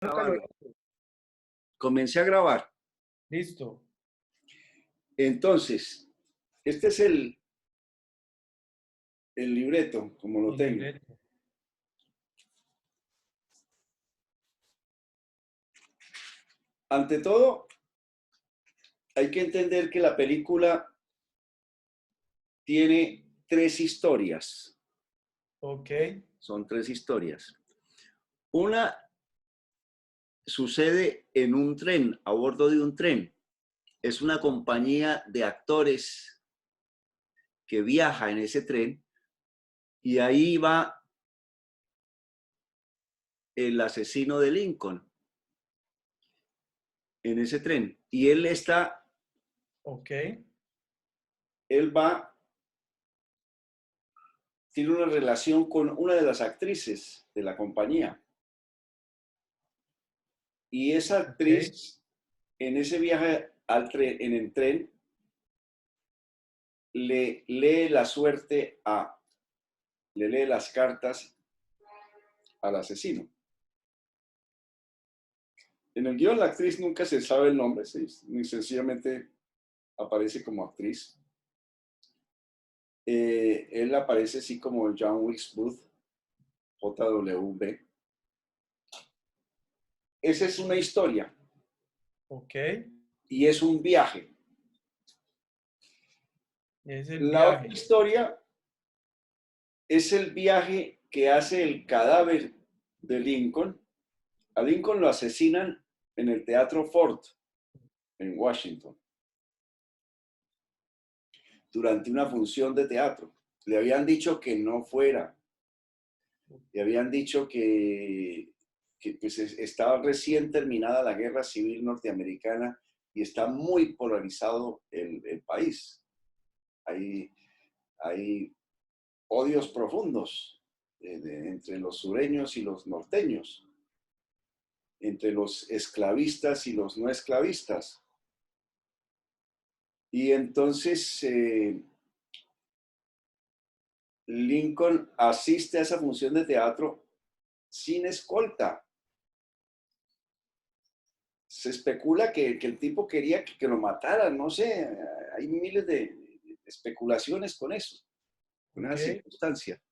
Nunca lo he Grabando. hecho. Comencé a grabar. Listo. Entonces, este es el libreto, como lo El tengo. libreto. Ante todo, hay que entender que la película tiene tres historias. Ok. Son tres historias. Una sucede en un tren, a bordo de un tren. Es una compañía de actores que viaja en ese tren y ahí va el asesino de Lincoln en ese tren. Y Ok. él va, tiene una relación con una de las actrices de la compañía. Y esa Ok. actriz, en ese viaje en el tren, le lee la suerte le lee las cartas al asesino. En el guión la actriz nunca se sabe el nombre, ni sencillamente aparece como actriz. Él aparece así como John Wilkes Booth, JWB. Esa es una historia Ok. y es un viaje. Es el La otra viaje. historia es el viaje que hace el cadáver de Lincoln. A Lincoln lo asesinan en el Teatro Ford, en Washington, durante una función de teatro. Le habían dicho que no fuera. Le habían dicho que pues, estaba recién terminada la guerra civil norteamericana y está muy polarizado el país. Hay odios profundos entre los sureños y los norteños, entre los esclavistas y los no esclavistas. Y entonces Lincoln asiste a esa función de teatro sin escolta. Se especula que el tipo quería que lo mataran, no sé, hay miles de especulaciones con eso, con esa Ok. circunstancia.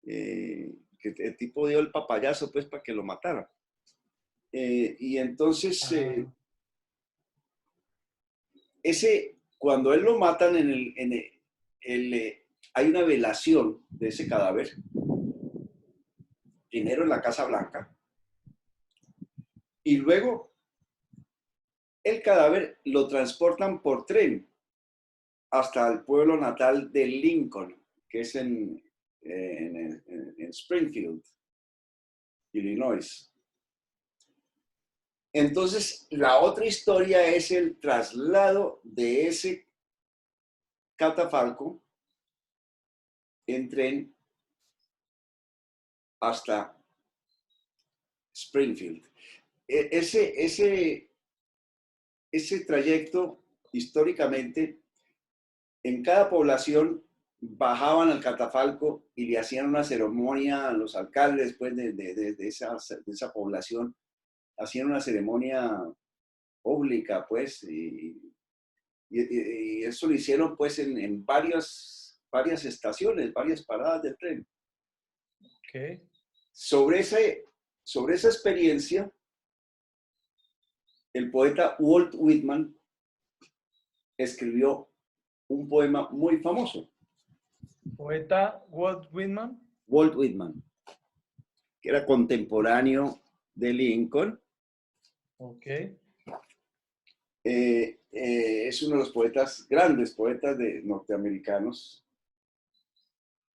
Que el tipo dio el papayazo pues para que lo mataran. Y entonces Ah, cuando él lo matan hay una velación de ese cadáver, primero en la Casa Blanca, y luego el cadáver lo transportan por tren hasta el pueblo natal de Lincoln, que es en Springfield, Illinois. Entonces, la otra historia es el traslado de ese catafalco en tren hasta Springfield. Ese trayecto, históricamente, en cada población bajaban al catafalco y le hacían una ceremonia a los alcaldes pues, de esa población, hacían una ceremonia pública, pues, y eso lo hicieron pues en varias estaciones, varias paradas de tren. ok. Sobre, sobre esa experiencia, el poeta Walt Whitman escribió un poema muy famoso. Poeta Walt Whitman. Walt Whitman, que era contemporáneo de Lincoln, Ok. es uno de los poetas, grandes poetas norteamericanos.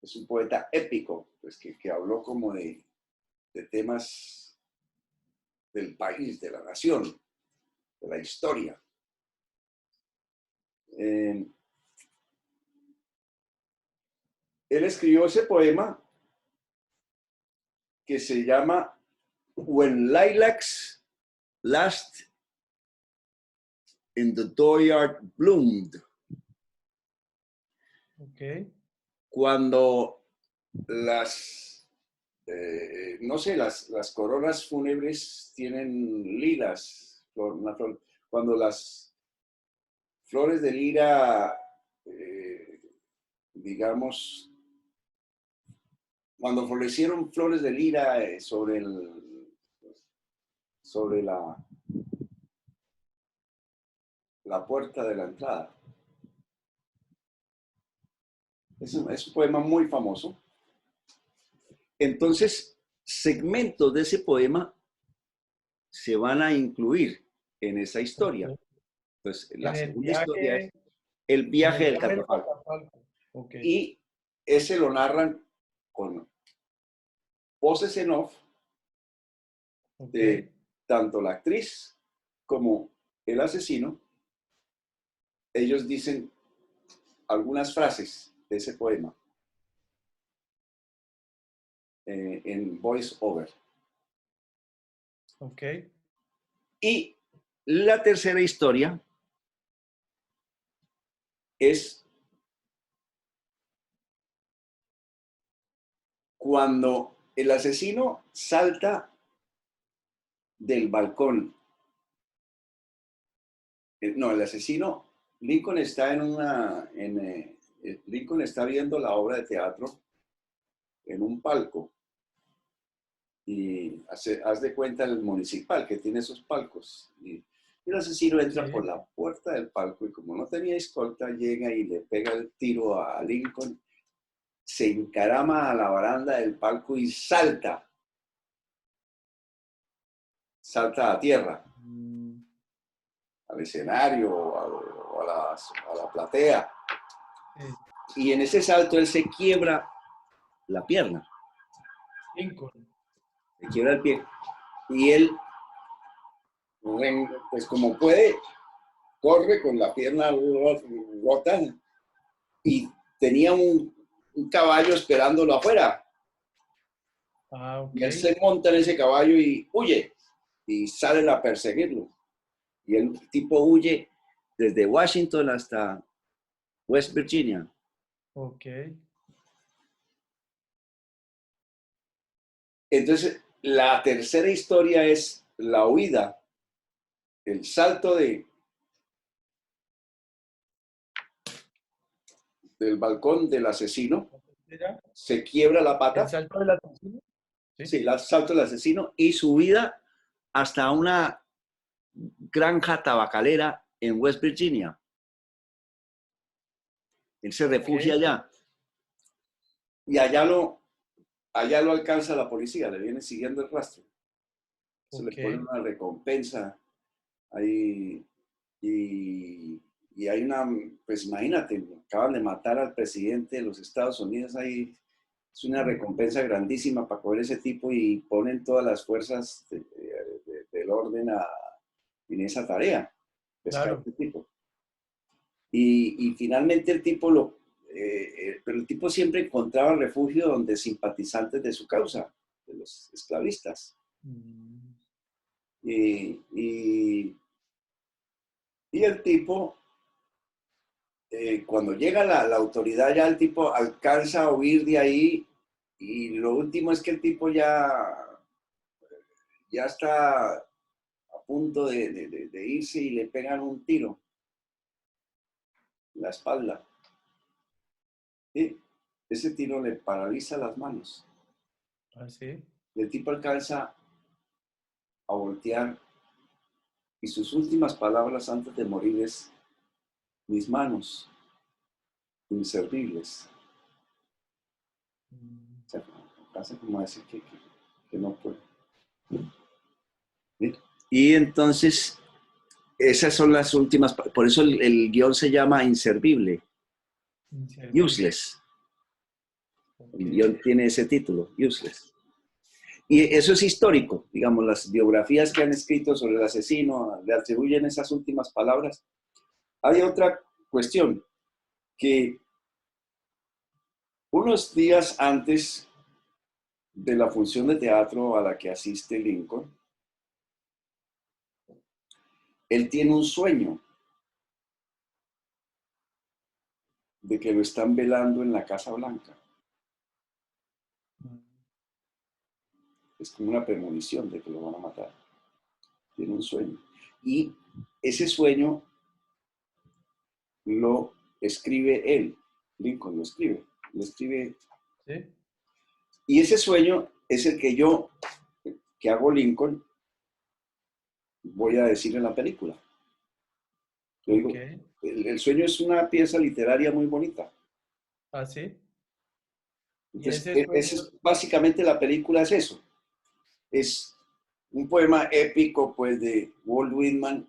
Es un poeta épico, pues, que habló como de temas del país, de la nación, de la historia. Él escribió ese poema que se llama When Lilacs Last in the Dooryard Bloomed. Ok. Cuando las no sé, las coronas fúnebres tienen lilas. Cuando las flores de lira, digamos, cuando florecieron flores de lira sobre la puerta de la entrada. Es un poema muy famoso. Entonces, segmentos de ese poema se van a incluir en esa historia. Ok. Entonces, En la el segunda historia es viaje, el en viaje el del viaje del catafalco. catafalco. Ok. Y ese lo narran con voces en off Ok. de tanto la actriz como el asesino. Ellos dicen algunas frases de ese poema en voice over. Ok. Y la tercera historia es cuando el asesino salta del balcón. No, el asesino, Lincoln está Lincoln está viendo la obra de teatro en un palco. Y haz de cuenta el municipal que tiene esos palcos. Y el asesino entra Sí. por la puerta del palco y como no tenía escolta, llega y le pega el tiro a Lincoln, se encarama a la baranda del palco y salta a tierra, Mm, al escenario o a la platea. sí. Y en ese salto él se quiebra la pierna, Lincoln. se quiebra el pie. Y él, pues como puede, corre con la pierna rota y tenía un caballo esperándolo afuera. Ah, ok. Y él se monta en ese caballo y huye y salen a perseguirlo. Y el tipo huye desde Washington hasta West Virginia. Ok. Entonces, la tercera historia es la huida, el salto del balcón del asesino, ¿Ya? se quiebra la El pata, salto del asesino. Sí. sí, el salto del asesino y su huida hasta una granja tabacalera en West Virginia. Él se refugia Ok. allá y allá lo alcanza la policía, le viene siguiendo el rastro. Se le Ok. pone una recompensa ahí y hay una, pues imagínate, acaban de matar al presidente de los Estados Unidos ahí. Es una recompensa grandísima para coger ese tipo y ponen todas las fuerzas del orden en esa tarea, pescar a Claro. este tipo. Y finalmente el tipo pero el tipo siempre encontraba refugio donde simpatizantes de su causa, de los esclavistas. Mm, Y, y, y el tipo, cuando llega la autoridad, ya el tipo alcanza a huir de ahí. Y lo último es que el tipo ya está a punto de irse y le pegan un tiro en la espalda. Y ese tiro le paraliza las manos. así. El tipo alcanza a voltear y sus últimas palabras antes de morir es: mis manos inservibles. Mm, O sea, casi como decir que no puede. ¿Sí? Y entonces, esas son las últimas, por eso el guión se llama Inservible, inservible. Useless. Ok. El guión tiene ese título, Useless. Y eso es histórico, digamos, las biografías que han escrito sobre el asesino le atribuyen esas últimas palabras. Hay otra cuestión, que unos días antes de la función de teatro a la que asiste Lincoln, él tiene un sueño de que lo están velando en la Casa Blanca. Mm, es como una premonición de que lo van a matar. Tiene un sueño. Y ese sueño lo escribe él. Lincoln lo escribe. Sí. Y ese sueño es el que yo, que hago Lincoln, voy a decir en la película. Yo digo, Ok. el sueño es una pieza literaria muy bonita. ¿Ah, sí? Y Entonces, ese sueño, básicamente la película es eso. Es un poema épico, pues, de Walt Whitman,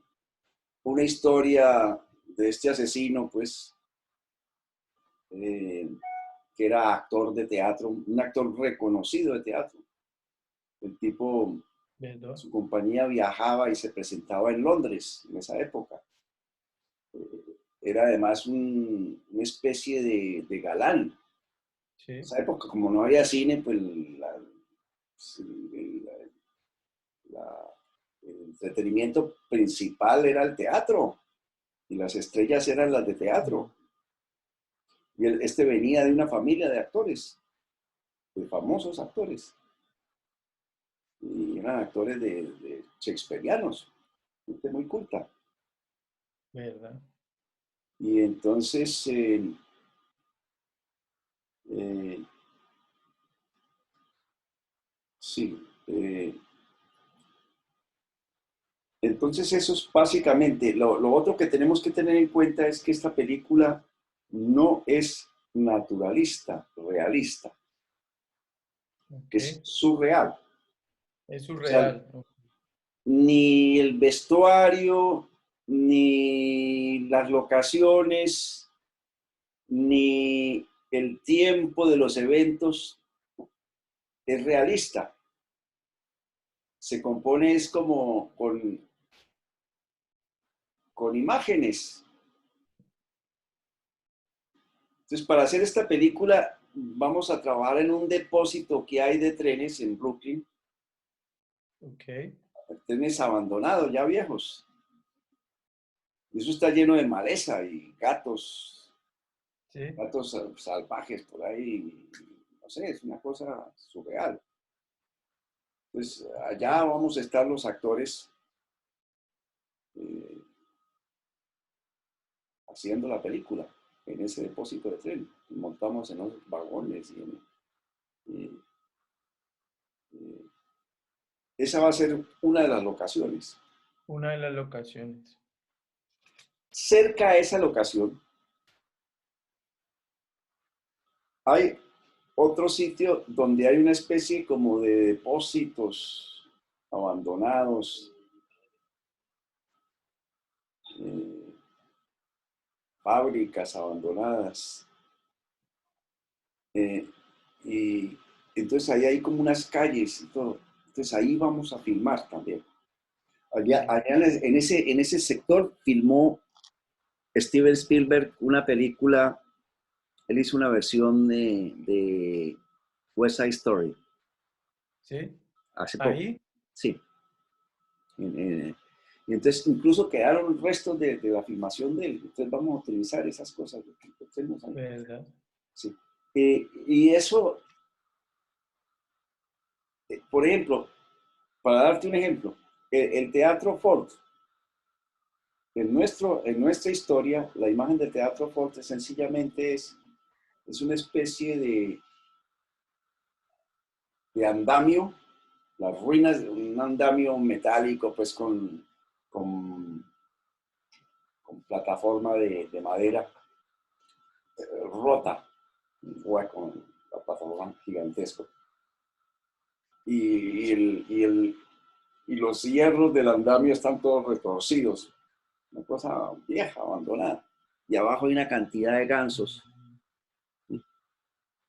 una historia de este asesino, pues, eh, que era actor de teatro, un actor reconocido de teatro. El tipo, ¿verdad? su compañía viajaba y se presentaba en Londres en esa época. Era además una especie de galán. En Sí. esa época, como no había cine, pues el entretenimiento principal era el teatro y las estrellas eran las de teatro. Y este venía de una familia de actores, de famosos actores. Y eran actores de shakespearianos, gente muy culta. ¿Verdad? Y entonces, eh, sí, entonces eso es básicamente, lo otro que tenemos que tener en cuenta es que esta película no es naturalista, realista, Ok. es surreal. Es O sea, surreal. ni el vestuario, ni las locaciones, ni el tiempo de los eventos es realista. Se compone es como con imágenes. Entonces, para hacer esta película, vamos a trabajar en un depósito que hay de trenes en Brooklyn, Ok. trenes abandonados, ya viejos. Y eso está lleno de maleza y gatos, Sí. gatos salvajes por ahí. No sé, es una cosa surreal. Pues allá Ok. vamos a estar los actores eh, haciendo la película en ese depósito de tren. Y montamos en los vagones y, y esa va a ser una de las locaciones. Una de las locaciones. Cerca a esa locación hay otro sitio donde hay una especie como de depósitos abandonados, eh, fábricas abandonadas. eh, y entonces ahí hay como unas calles y todo. Entonces ahí vamos a filmar también. Allá en ese sector filmó Steven Spielberg una película. Él hizo una versión de West Side Story Sí. hace poco. Ahí. Sí. Y entonces incluso quedaron restos de la filmación de él. Entonces vamos a utilizar esas cosas que tenemos ahí. ¿Verdad? Sí. Y eso, por ejemplo, para darte un ejemplo, el Teatro Ford, en nuestra historia, la imagen del Teatro Ford sencillamente es una especie de andamio, las ruinas de un andamio metálico, pues con, con plataforma de madera rota, un hueco, la plataforma gigantesco. Y los hierros del andamio están todos retorcidos, una cosa vieja, abandonada. Y abajo hay una cantidad de gansos.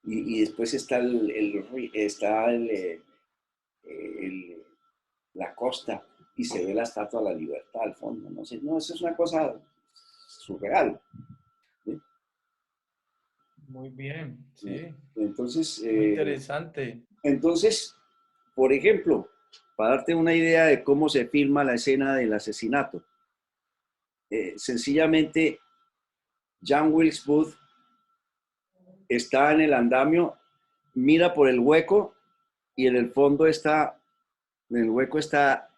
Y después está, está el, la costa y se ve la Estatua de la Libertad al fondo. No sé, no, eso es una cosa surreal. ¿Sí? Muy bien. Sí. Entonces, Muy interesante. entonces, por ejemplo, para darte una idea de cómo se filma la escena del asesinato, sencillamente John Wilkes Booth está en el andamio, mira por el hueco y en el fondo está, en el hueco está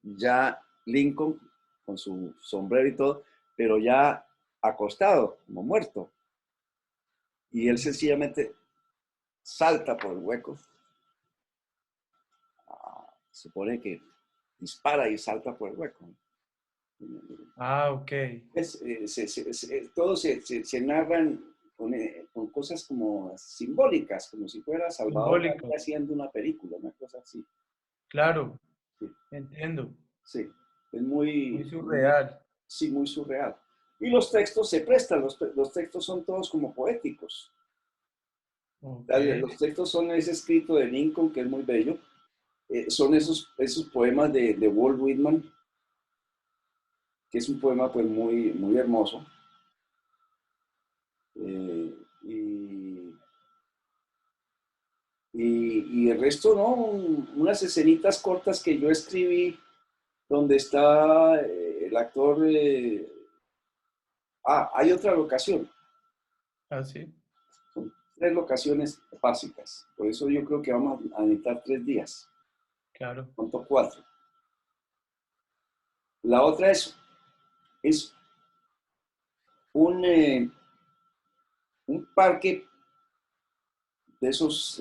ya Lincoln con su sombrero y todo, pero ya acostado, como muerto. Y él sencillamente salta por el hueco. Se supone que dispara y salta por el hueco. Ah, ok. Todos se narran con cosas como simbólicas, como si fuera Salvador Simbólico. Dalí haciendo una película, una cosa así. Claro, Sí, entiendo. sí. Es Muy muy, surreal. sí, muy surreal. Y los textos se prestan, los textos son todos como poéticos. Ok. Los textos son ese escrito de Lincoln, que es muy bello. Son esos poemas de Walt Whitman, que es un poema pues muy hermoso. Eh, y, y el resto, ¿no? Unas escenitas cortas que yo escribí donde está el actor. Hay otra locación. Ah, sí. Son 3 locaciones básicas. Por eso yo creo que vamos a necesitar 3 días. Claro. ¿Cuánto? 4. La otra es un, eh, un parque de esos.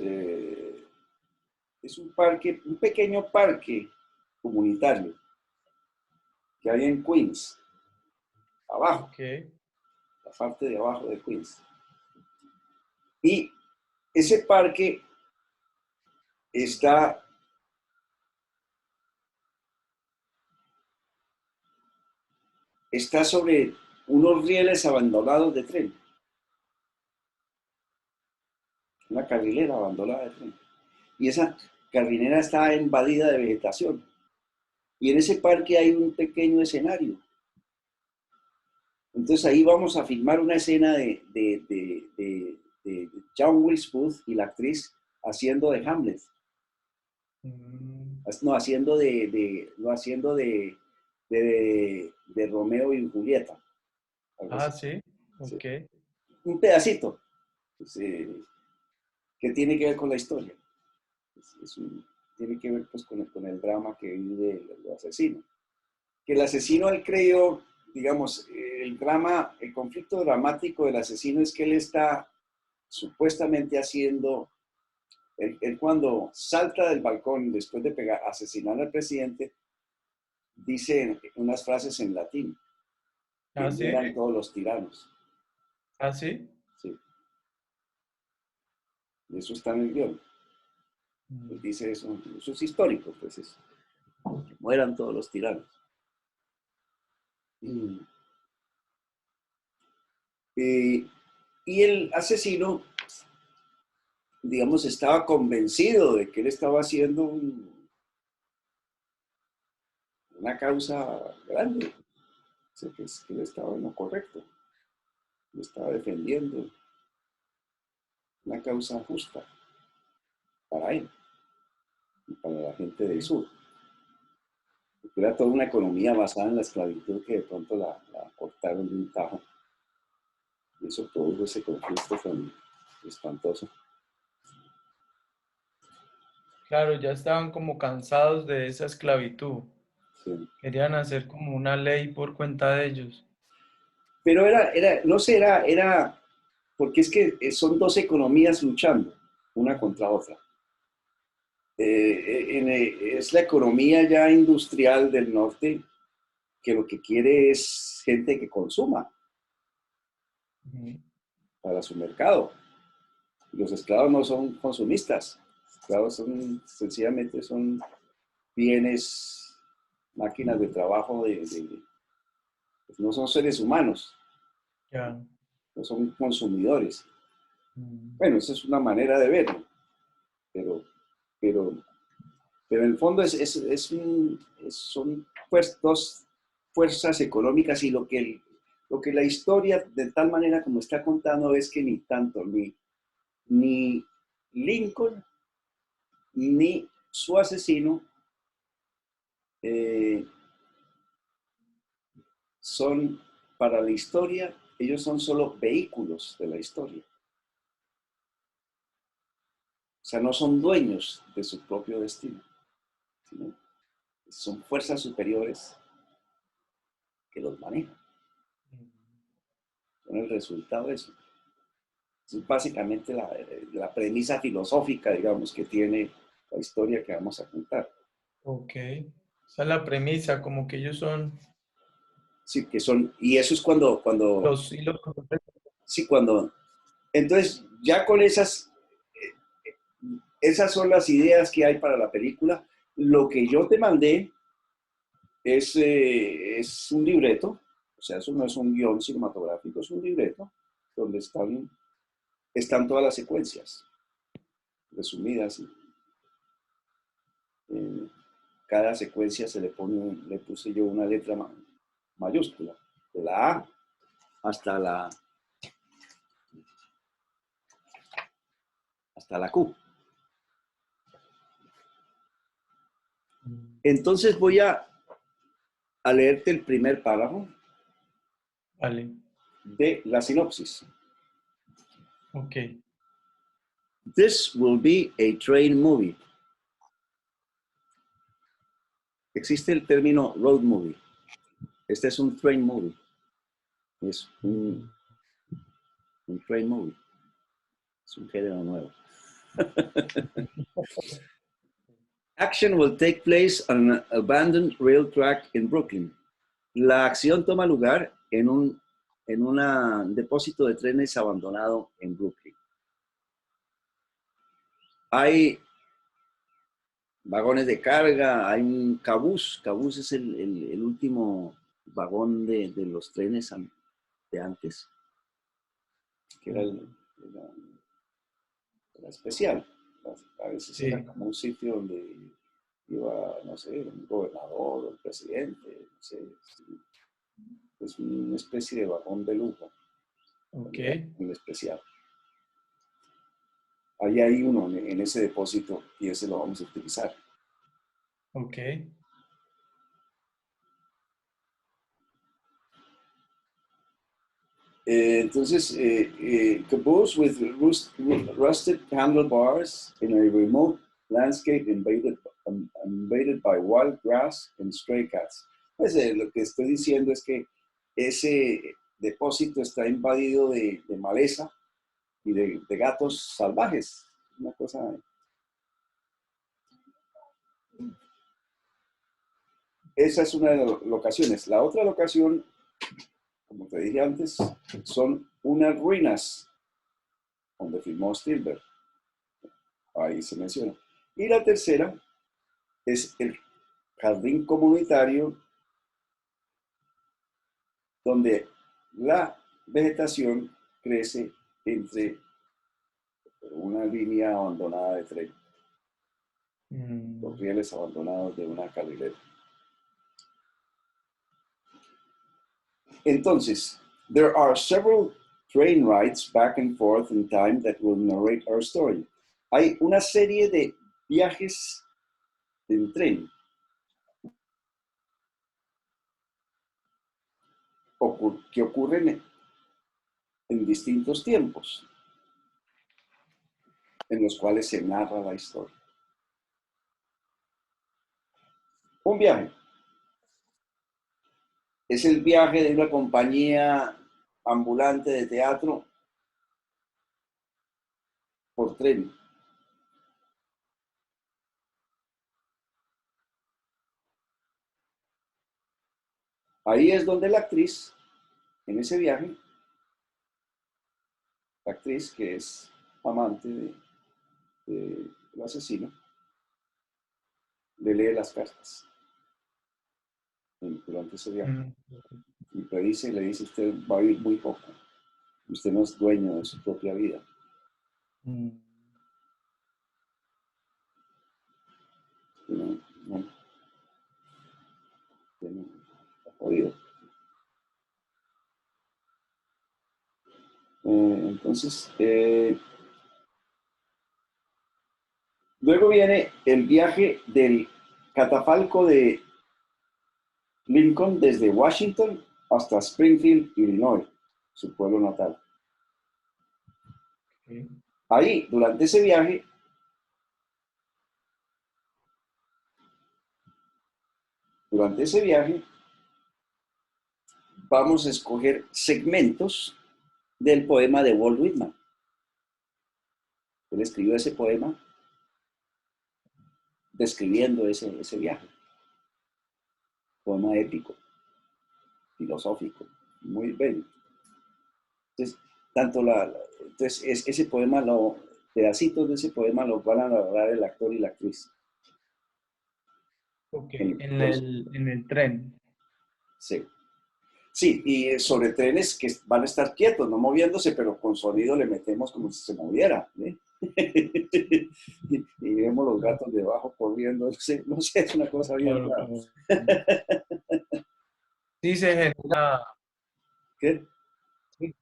Es un parque, un pequeño parque comunitario que hay en Queens, abajo, Ok. la parte de abajo de Queens. Y ese parque está, está sobre unos rieles abandonados de tren, una carrilera abandonada de tren. Y esa carrilera está invadida de vegetación. Y en ese parque hay un pequeño escenario. Entonces ahí vamos a filmar una escena de John Wilkes Booth y la actriz haciendo de Hamlet. Mm. No, haciendo de Romeo y Julieta. Algo Ah, así. sí. Sí. Ok. Un pedacito pues, que tiene que ver con la historia. Tiene que ver pues, con el drama que vive el asesino. Que el asesino, él creyó, digamos, el conflicto dramático del asesino es que él está supuestamente haciendo, él cuando salta del balcón después de asesinar al presidente, dice unas frases en latín, que Ah, sí. mueran todos los tiranos. Ah, sí. Sí, y eso está en el guión. Él Mm. dice eso es histórico, pues eso, que mueran todos los tiranos. Y, y el asesino, digamos, estaba convencido de que él estaba haciendo una causa grande, o sea, que él estaba en lo correcto, él estaba defendiendo una causa justa para él y para la gente del Sí. sur. Porque era toda una economía basada en la esclavitud que de pronto la cortaron de un tajo. Y eso produjo ese conflicto tan espantoso. Claro, ya estaban como cansados de esa esclavitud. Sí. Querían hacer como una ley por cuenta de ellos. Pero no sé, porque es que son 2 economías luchando, una contra otra. Es la economía ya industrial del norte que lo que quiere es gente que consuma Ujú. para su mercado. Los esclavos no son consumistas, los esclavos sencillamente son bienes, máquinas de trabajo, pues no son seres humanos, Ya. no son consumidores. Mm. Bueno, esa es una manera de verlo, pero, pero, pero en el fondo son pues, 2 fuerzas económicas y lo que la historia de tal manera como está contando es que ni tanto, ni Lincoln ni su asesino eh, son para la historia, ellos son solo vehículos de la historia. O sea, no son dueños de su propio destino, sino son fuerzas superiores que los manejan. Son el resultado de eso. Es básicamente la premisa filosófica, digamos, que tiene la historia que vamos a contar. Ok. Esa es la premisa, como que ellos son Sí, que son, y eso es cuando, los hilos. sí, entonces ya con esas son las ideas que hay para la película. Lo que yo te mandé es un libreto, o sea, eso no es un guión cinematográfico, es un libreto donde están todas las secuencias resumidas. En cada secuencia le puse yo una letra mayúscula, de la A hasta la Q. Entonces voy a leerte el primer párrafo Vale. de la sinopsis. Ok. This will be a train movie. Existe el término road movie. Este es un train movie. Es un train movie. Es un género nuevo. Action will take place on an abandoned rail track in Brooklyn. La acción toma lugar en un depósito de trenes abandonado en Brooklyn. Hay vagones de carga, hay un cabús. Cabús es el último vagón de los trenes de antes, que era especial. A veces Sí. era como un sitio donde iba, no sé, un gobernador o el presidente, no sé. Es una especie de vagón de lujo, Ok. muy especial. Ahí hay uno en ese depósito y ese lo vamos a utilizar. Ok. Entonces, caboose with rusted handlebars in a remote landscape invaded by wild grass and stray cats. Pues lo que estoy diciendo es que ese depósito está invadido de maleza y de gatos salvajes. Una cosa. Esa es una de las locaciones. La otra locación, como te dije antes, son unas ruinas donde filmó Spielberg. Ahí se menciona. Y la tercera es el jardín comunitario donde la vegetación crece entre una línea abandonada de tren, los rieles abandonados de una carrilera. Entonces, there are several train rides back and forth in time that will narrate our story. Hay una serie de viajes en tren que ocurren en distintos tiempos, en los cuales se narra la historia. Un viaje es el viaje de una compañía ambulante de teatro por tren. Ahí es donde la actriz, en ese viaje, la actriz que es amante del asesino, le lee las cartas durante ese viaje. Y le dice, usted va a vivir muy poco. Usted no es dueño de su propia vida. No, no, no, jodido. Entonces, luego viene el viaje del catafalco de Lincoln desde Washington hasta Springfield, Illinois, su pueblo natal. Ahí, durante ese viaje, durante ese viaje vamos a escoger segmentos del poema de Walt Whitman. Él escribió ese poema describiendo ese viaje. Poema épico, filosófico, muy bello. Entonces, ese poema, pedacitos de ese poema los van a narrar el actor y la actriz. Ok, en el tren. Sí. Sí, y sobre trenes que van a estar quietos, no moviéndose, pero con sonido le metemos como si se moviera. ¿Eh? y vemos los gatos debajo corriendo, no sé, es una cosa bien Claro, rara. claro. Sí se genera. ¿Qué? Sí,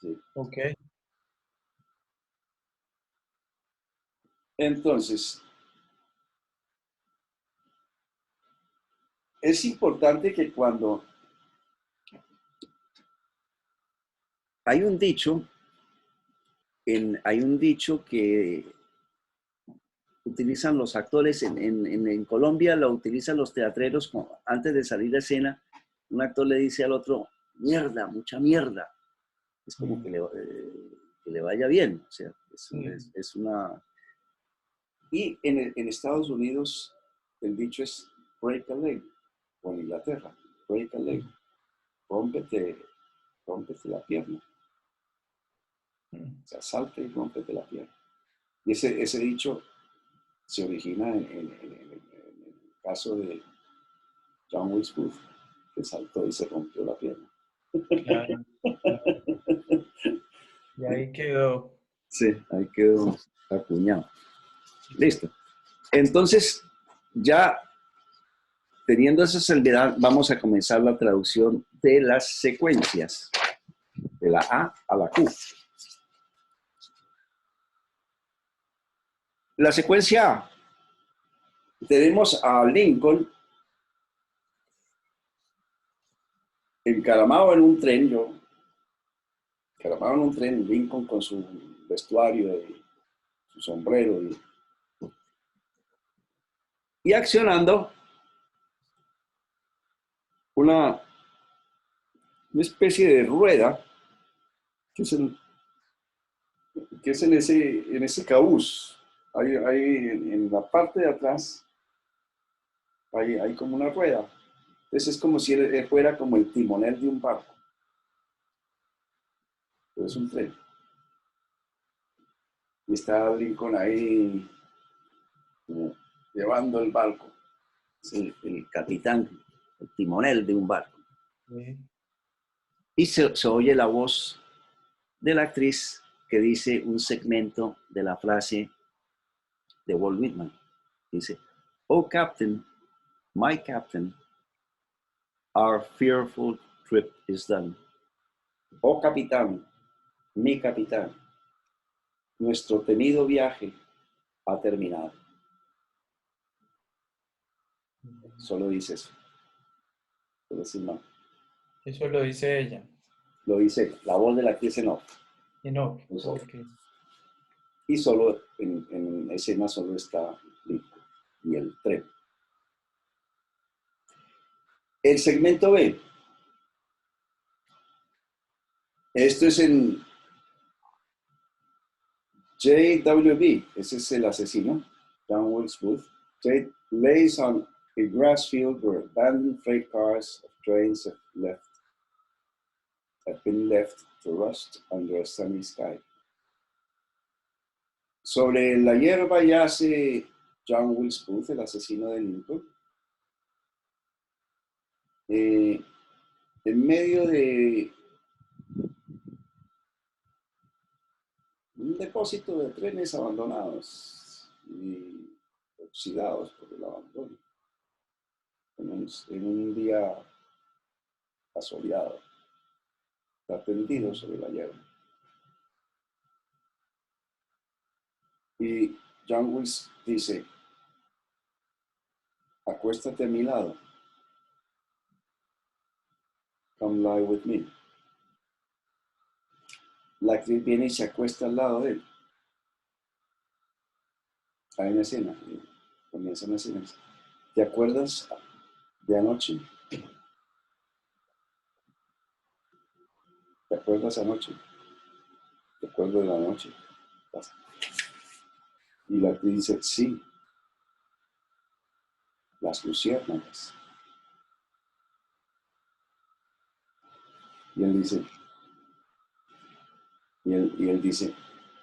Sí. ok. Entonces, es importante que cuando hay un dicho, hay un dicho que utilizan los actores en Colombia, lo utilizan los teatreros antes de salir de escena. Un actor le dice al otro, mierda, mucha mierda. Es como que le vaya bien. O sea, es una... Y en Estados Unidos el dicho es break a leg, o en Inglaterra, break a leg, rómpete la pierna. O sea, salta y rómpete la pierna. Y ese dicho se origina en el caso de John Wilkes Booth, que saltó y se rompió la pierna. Claro, claro. Y ahí quedó. Sí, ahí quedó acuñado. Listo. Entonces, ya teniendo esa salvedad, vamos a comenzar la traducción de las secuencias, de la A a la Q. La secuencia A, tenemos a Lincoln encaramado en un tren, encaramado en un tren, Lincoln con su vestuario, su sombrero y accionando una especie de rueda que es, en ese cabús. En la parte de atrás hay como una rueda. Entonces es como si él fuera como el timonel de un barco. Pero es un tren. Y está Lincoln ahí como llevando el barco. Es el capitán, el timonel de un barco. Sí. Y se oye la voz de la actriz que dice un segmento de la frase de Walt Whitman. Dice, "Oh Captain, my Captain, our fearful trip is done." Oh capitán, mi capitán, nuestro temido viaje ha terminado. Solo dice eso. Solo dice no. Eso lo dice ella. Lo dice la voz de la actriz en off. En off. No. Ok. Y solo en escena solo está Lincoln y el tren. El segmento B. Esto es en JWB. Ese es el asesino, John Wilkes Booth. Tate lays on a grass field where abandoned freight cars of trains have been left to rust under a sunny sky. Sobre la hierba yace John Wilkes Booth, el asesino de Lincoln. En medio de un depósito de trenes abandonados y oxidados por el abandono. En un día asoleado, está tendido sobre la hierba. Y John Wilkes dice, acuéstate a mi lado. Come lie with me. La actriz viene y se acuesta al lado de él. Hay una escena, comienza una escena. ¿Te acuerdas de anoche. ¿Te acuerdas anoche? ¿Te acuerdas de la noche? Y la actriz dice, sí, las luciérnagas. Y él dice, y él dice,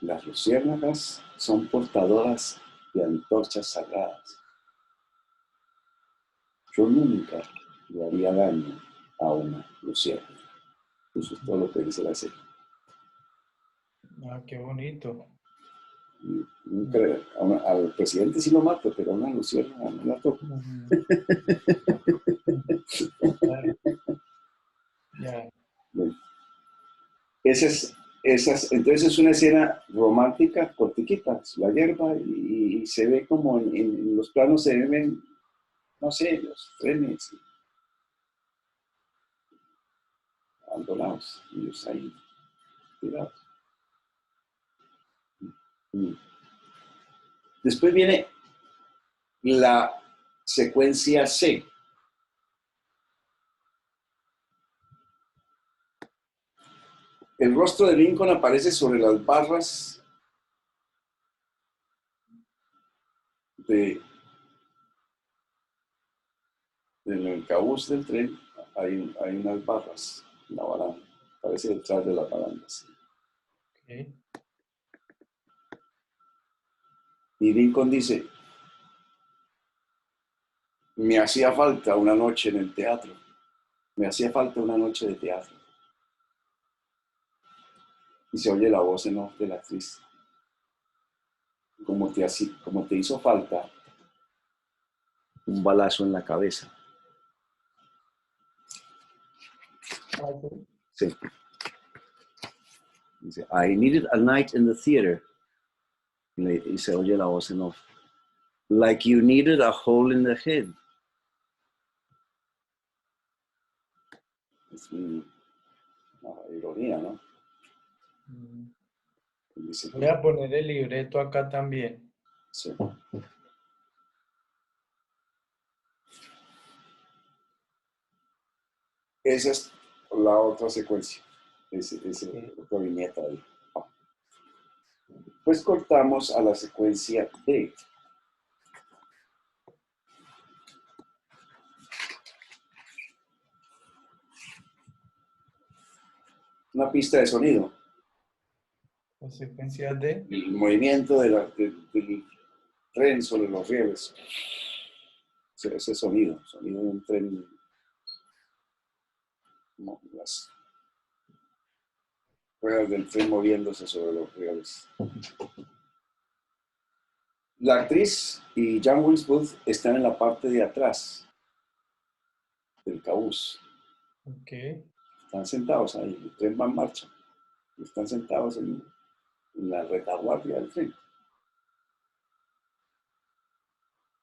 las luciérnagas son portadoras de antorchas sagradas. Yo nunca le haría daño a una luciérnaga. Eso es todo lo que dice la serie. Ah, qué bonito. Nunca, al presidente sí lo mato, pero a una luciérnaga no la toco. Claro. Ya. Bueno, entonces es una escena romántica, cortiquita, la hierba, y se ve como en los planos se ven, no sé, los trenes abandonados, ellos ahí tirados. Después viene la secuencia C. El rostro de Lincoln aparece sobre las barras del cabuz del tren. Hay unas barras en la baranda. Aparece detrás de las barandas. Okay. Y Lincoln dice, me hacía falta una noche en el teatro. Me hacía falta una noche de teatro. Y se oye la voz en off de la actriz. Como te hizo falta un balazo en la cabeza. Sí. Dice, I needed a night in the theater. Y se oye la voz en off. Like you needed a hole in the head. Es una ironía, ¿no? Dice, Voy a poner el libreto acá también. sí. Esa es la otra secuencia. Esa otra viñeta ahí. Pues cortamos a la secuencia D. Una pista de sonido. La secuencia de... El movimiento del tren sobre los rieles. Ese sonido de un tren. Las ruedas del tren moviéndose sobre los rieles. La actriz y John Wilkes Booth están en la parte de atrás del cabús. Okay. Están sentados ahí, el tren va en marcha. Están sentados en la retaguardia del tren.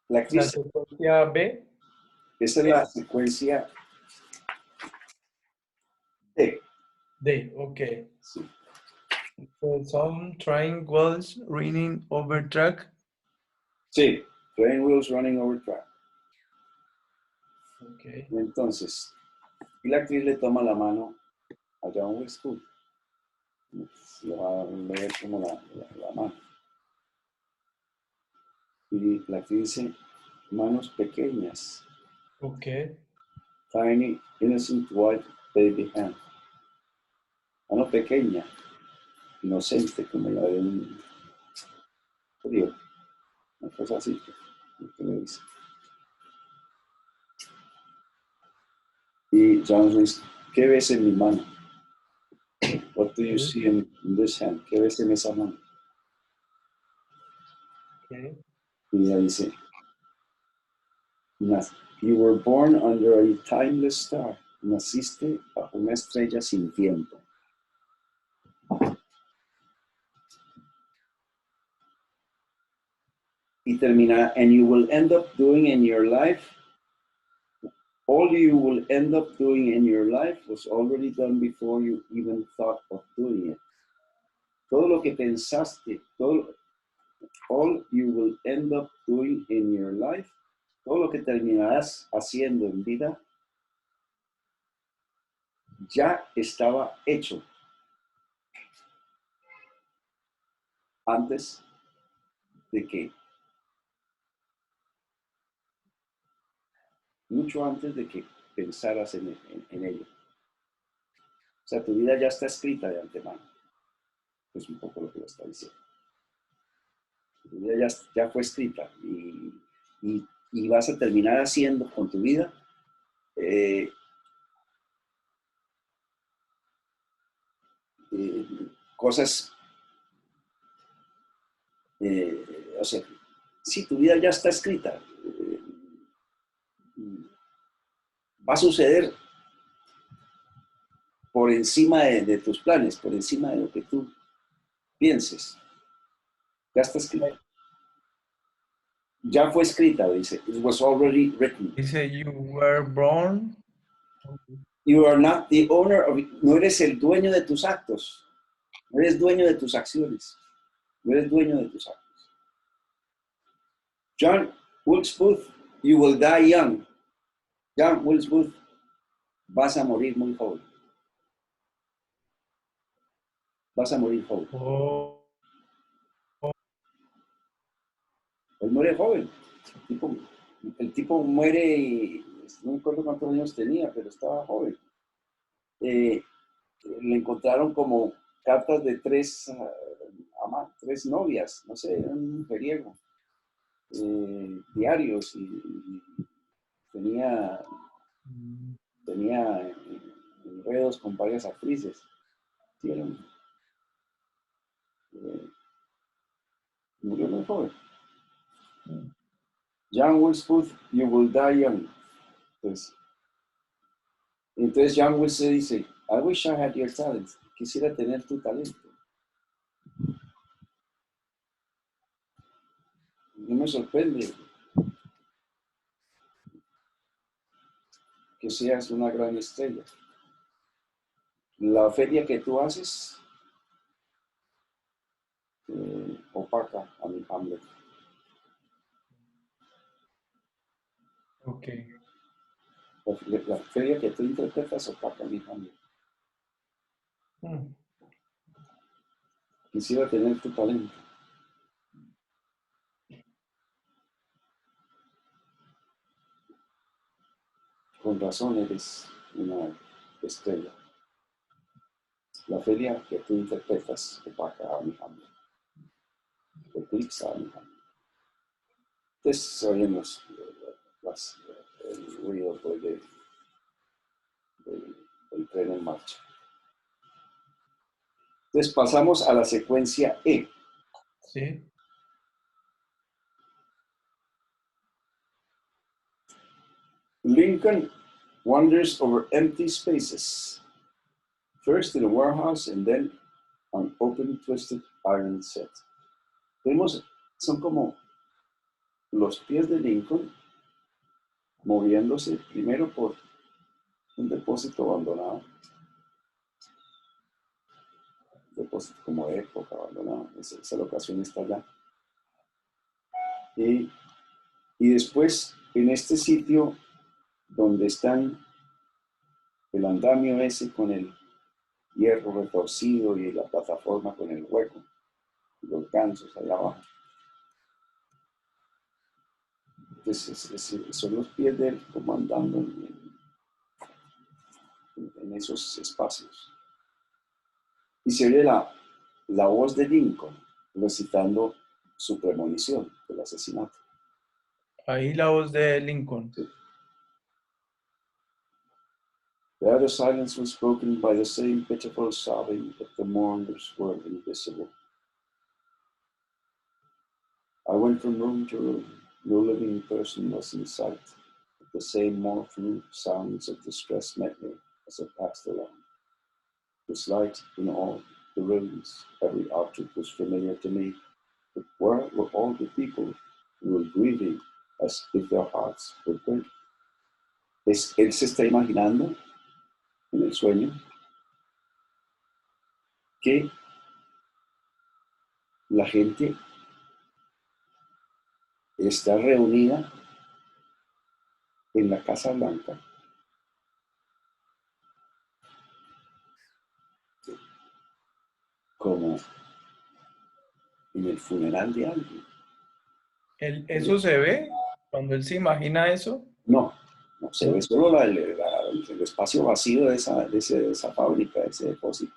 La La actriz, secuencia B. esa es la secuencia D. D, ok. Sí. So some triangles running over track. Sí, train wheels running over track. Okay. Entonces, y la actriz le toma la mano a John Wilkes Booth. Le va a leer como la mano. Y la actriz dice, manos pequeñas. Okay. Tiny, innocent, white baby hand. Mano pequeña, inocente, como la de un judío. Una cosa así, que le dice. Y John dice, ¿qué ves en mi mano? What do you see in this hand? ¿Qué ves en esa mano? Okay. Y ella dice, you were born under a timeless star. Naciste bajo una estrella sin tiempo. Y termina, and you will end up doing in your life, all you will end up doing in your life was already done before you even thought of doing it. Todo lo que pensaste, all you will end up doing in your life todo lo que terminarás haciendo en vida ya estaba hecho antes de que, mucho antes de que pensaras en ello. O sea, tu vida ya está escrita de antemano. Es un poco lo que lo está diciendo. Tu vida ya fue escrita y vas a terminar haciendo con tu vida eh, eh, cosas, o sea, si tu vida ya está escrita, va a suceder por encima de tus planes, por encima de lo que tú pienses. Ya está escrito. Ya fue escrita, dice. It was already written. Dice, you were born. You are not the owner of it. No eres el dueño de tus actos. No eres dueño de tus acciones. No eres dueño de tus actos. John Wilkes Booth, you will die young. John Wilkes Booth, vas a morir muy joven. Vas a morir joven. Oh, Él muere joven. El tipo muere y no me acuerdo cuántos años tenía, pero estaba joven. Le encontraron como cartas de tres novias, no sé, era un mujeriego, diarios y tenía, mm, tenía enredos con varias actrices. Sí, murió muy joven. mm. John Wilkes Booth, you will die young. Entonces John Wilkes dice, I wish I had your talent. Quisiera tener tu talento. No me sorprende que seas una gran estrella. La feria que tú haces opaca a mi Hamlet. Ok. La feria que tú interpretas opaca a mi Hamlet. Mm. Quisiera tener tu talento. Con razón eres una estrella. La feria que tú interpretas opaca a mi Hamlet. Eclipsa a mi Hamlet. Entonces oímos el ruido pues, del tren en marcha. Entonces pasamos a la secuencia E. Sí. Lincoln wanders over empty spaces, first in a warehouse and then on open twisted iron set. Vemos, son como los pies de Lincoln moviéndose primero por un depósito abandonado, un depósito como de época abandonado, esa locación está allá. Y después en este sitio donde están el andamio ese con el hierro retorcido y la plataforma con el hueco, y los gansos allá abajo. Entonces, son los pies de él como andando en esos espacios. Y se oye la voz de Lincoln recitando su premonición del asesinato. Ahí la voz de Lincoln. ¿Sí? The utter silence was broken by the same pitiful sobbing that the mourners were invisible. I went from room to room. No living person was in sight. The same mournful sounds of distress met me as I passed along. It was light in all the rooms. Every object was familiar to me. But where were all the people who were grieving as if their hearts would break? Él se está imaginando en el sueño que la gente está reunida en la Casa Blanca como en el funeral de alguien. ¿Eso se ve cuando él se imagina eso? No, no se ve ¿No? solo el espacio vacío de esa fábrica, de ese depósito.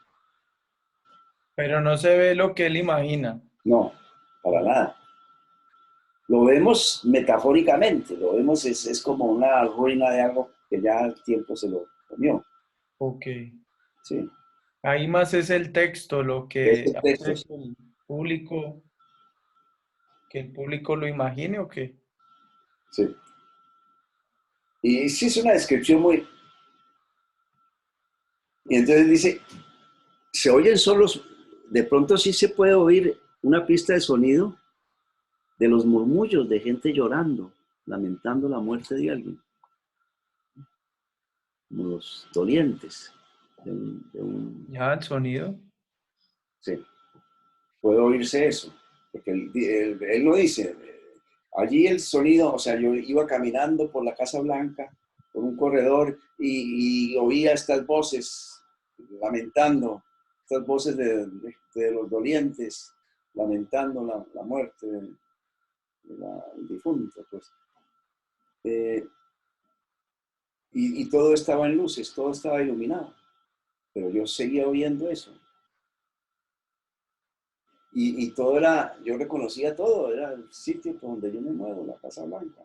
Pero no se ve lo que él imagina. No, para nada. Lo vemos metafóricamente, lo vemos, es como una ruina de algo que ya el tiempo se lo comió. Ok. Sí, Ahí más es el texto lo que este texto, hace que el público lo imagine o qué. sí. Y sí es una descripción muy... Y entonces dice, se oyen solos, de pronto sí se puede oír una pista de sonido de los murmullos de gente llorando, lamentando la muerte de alguien, como los dolientes Ya, el sonido. sí, puede oírse eso, porque él no dice, allí el sonido, o sea, yo iba caminando por la Casa Blanca, por un corredor, y oía estas voces lamentando, estas voces de los dolientes, lamentando la muerte del difunto, pues. Eh, y todo estaba en luces, todo estaba iluminado, pero yo seguía oyendo eso. Y todo era, yo reconocía todo, era el sitio por donde yo me muevo, la Casa Blanca.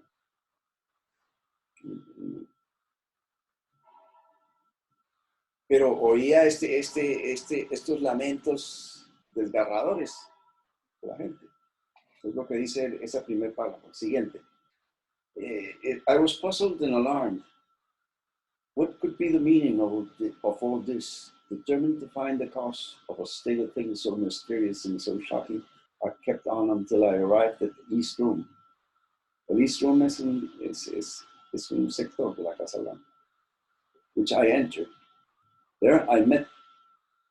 Pero oía estos lamentos desgarradores de la gente. Es lo que dice esa primer párrafo. Siguiente. I was puzzled and alarmed. What could be the meaning of all this? Determined to find the cause of a state of things so mysterious and so shocking, I kept on until I arrived at the East Room. El East Room es un sector de la Casa Blanca, which I entered. There I met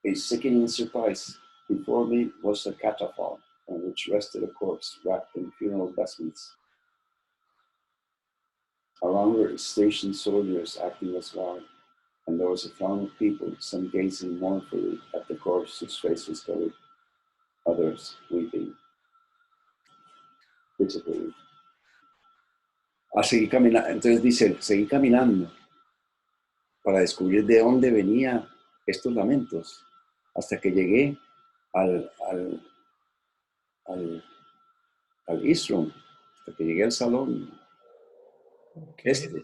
a sickening surprise. Before me was a catafalque on which rested a corpse wrapped in funeral vestments. Around were stationed soldiers acting as guard, and there was a throng of people, some gazing mournfully at the corpse whose face was covered, others weeping pitifully. A seguir caminando, entonces dice, seguí caminando para descubrir de dónde venían estos lamentos, hasta que llegué al, al, al, al East Room, hasta que llegué al salón Ok. este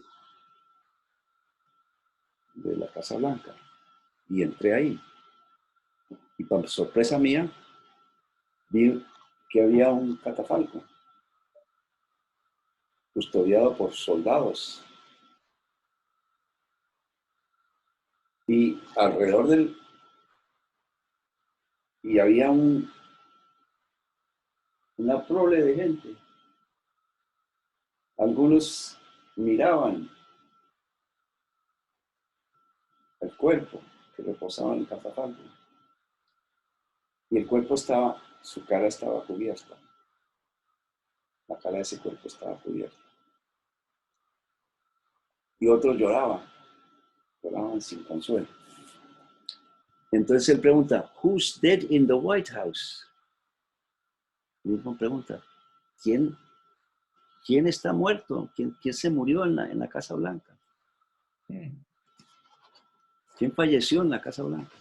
de la Casa Blanca y entré ahí. Y para sorpresa mía, vi que había un catafalco custodiado por soldados y alrededor del y había una prole de gente. Algunos miraban el cuerpo que reposaba en el catafalco y el cuerpo estaba, su cara estaba cubierta, la cara de ese cuerpo estaba cubierta y otros lloraban sin consuelo. Entonces él pregunta, who's dead in the White House? Misma pregunta, ¿quién está muerto? ¿Quién se murió en la Casa Blanca? Mm. ¿Quién falleció en la Casa Blanca?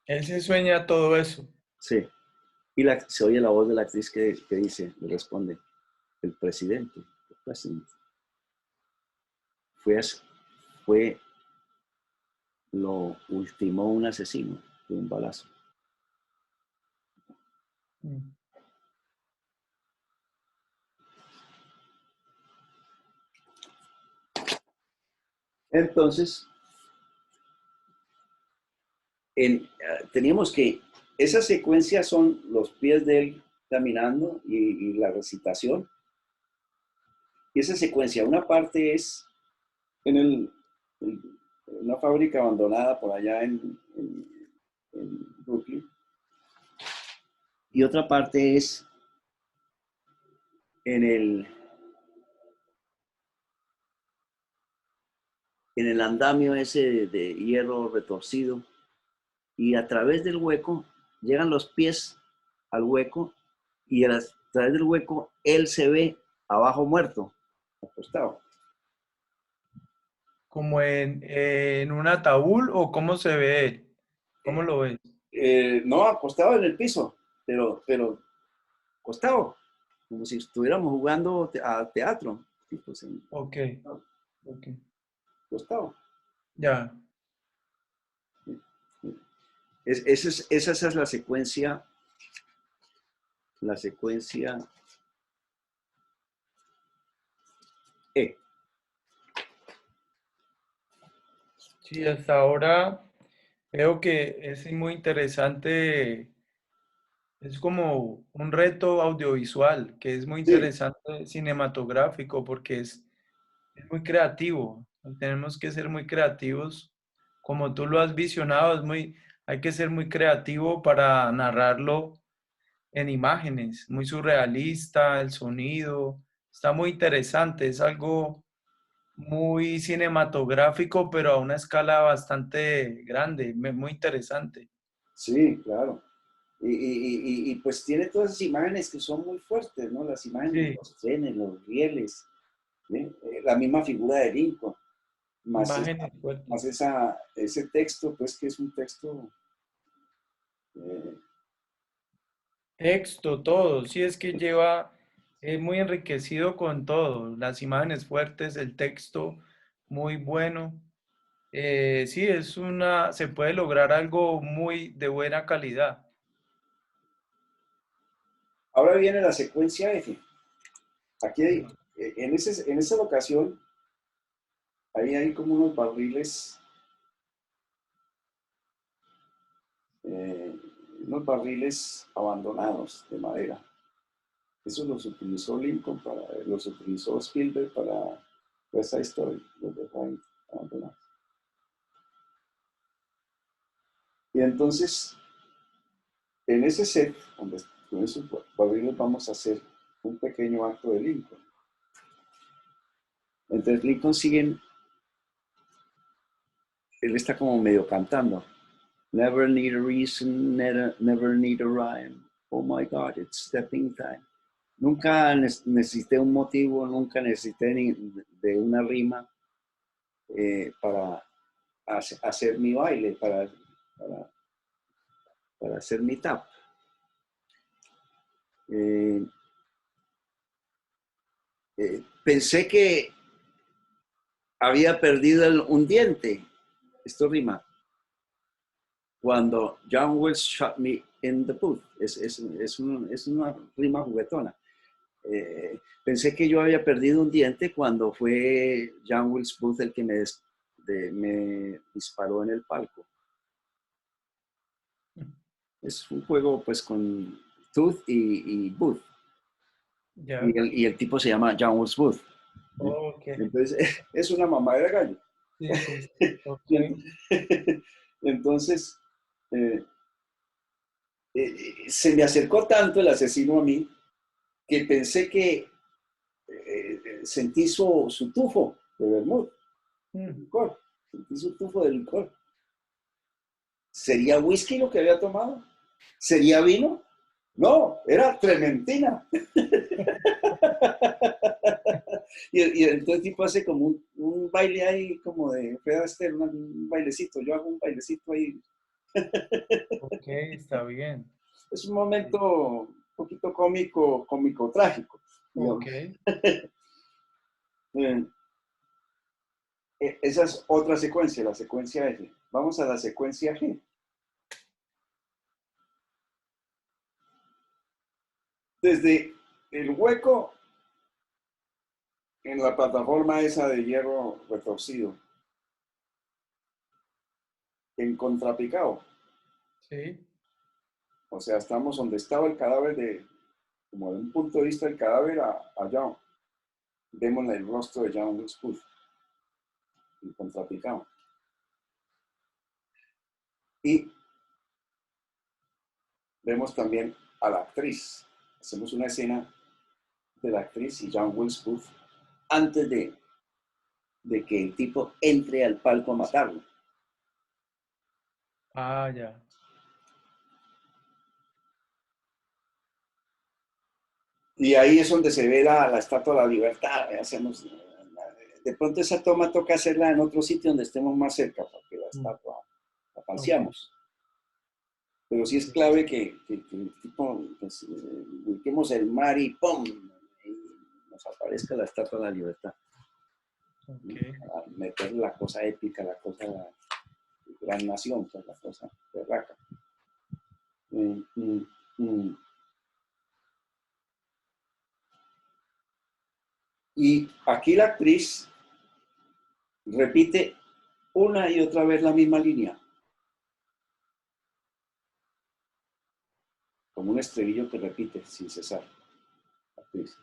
Él se sueña todo eso. Sí. Y se oye la voz de la actriz que dice, le responde, el presidente, el presidente. Fue, lo ultimó un asesino de un balazo. Mm. Entonces, teníamos que, esa secuencia son los pies de él caminando y la recitación. Y esa secuencia, una parte es en una fábrica abandonada por allá en Brooklyn. Y otra parte es en en el andamio ese de hierro retorcido, y a través del hueco llegan los pies al hueco, y a través del hueco él se ve abajo muerto, acostado. ¿Como en un ataúd o cómo se ve él? ¿Cómo lo ves? No, acostado en el piso, pero acostado, como si estuviéramos jugando a teatro, pues, Ok, ok. acostado. Ya. Esa es la secuencia E. Sí, hasta ahora veo que es muy interesante. Es como un reto audiovisual, que es muy Sí, interesante cinematográfico porque es muy creativo. Tenemos que ser muy creativos. Como tú lo has visionado, hay que ser muy creativo para narrarlo en imágenes, muy surrealista, el sonido, está muy interesante, es algo muy cinematográfico, pero a una escala bastante grande, muy interesante. sí, claro. Y pues tiene todas esas imágenes que son muy fuertes, ¿no? Las imágenes de Sí, los trenes, los rieles, ¿sí? La misma figura de Lincoln, más, imágenes fuertes. más ese texto, pues que es un texto, eh, Texto, todo, sí es que lleva, es muy enriquecido con todo, las imágenes fuertes, el texto muy bueno. Sí, se puede lograr algo muy de buena calidad. ahora viene la secuencia F. Aquí en esa locación, ahí hay como unos barriles, eh, unos barriles abandonados de madera. Eso los utilizó Lincoln los utilizó Spielberg para esa historia, los dejó ahí abandonados. Y entonces, en ese set, donde con esos barriles vamos a hacer un pequeño acto de Lincoln. Entonces Lincoln sigue, él está como medio cantando. Never need a reason, never need a rhyme. Oh my God, it's stepping time. Nunca necesité un motivo, nunca necesité de una rima para hacer mi baile, para, para hacer mi tap. Eh, Pensé que había perdido un diente, esto rima, cuando John Wells shot me in the booth. Es una rima juguetona. Pensé que yo había perdido un diente cuando fue John Wilkes Booth el que me disparó en el palco. Es un juego pues con Tooth y Booth. Ya, Y el tipo se llama John Wilkes Booth. ¿Eh? ok, Entonces es una mamadera de gallo. sí, sí, sí, ok. Entonces, eh, se me acercó tanto el asesino a mí que pensé que sentí su tufo de vermut, de Mm, licor. Sentí su tufo de licor. ¿Sería whisky lo que había tomado? ¿Sería vino? No, era trementina. Y entonces el tipo hace como un baile ahí, como de Fred Astaire, un bailecito. Yo hago un bailecito ahí. ok, está bien. Es un momento un poquito cómico, cómico trágico, Ok, digamos. Eh, Esa es otra secuencia, la secuencia F. Vamos a la secuencia G. Desde el hueco en la plataforma esa de hierro retorcido, en contrapicado. sí, O sea, estamos donde estaba el cadáver como de un punto de vista del cadáver allá. Vemos el rostro de John Wilkes Booth, en contrapicado. Y vemos también a la actriz. Hacemos una escena de la actriz y John Wilkes Booth antes de que el tipo entre al palco a matarlo. Ah, ya. Y ahí es donde se ve la Estatua de la Libertad. Hacemos, de pronto esa toma toca hacerla en otro sitio donde estemos más cerca, para que la Mm, estatua la ok, falseamos. Pero sí es ok, clave que el tipo, pues, ubiquemos el mar y ¡pum! Y nos aparezca la Estatua de la Libertad. ok. A meter la cosa épica, la cosa de la gran nación, pues, la cosa berraca. Mm, mm, mm. Y aquí la actriz repite una y otra vez la misma línea, como un estribillo que repite sin cesar. La actriz.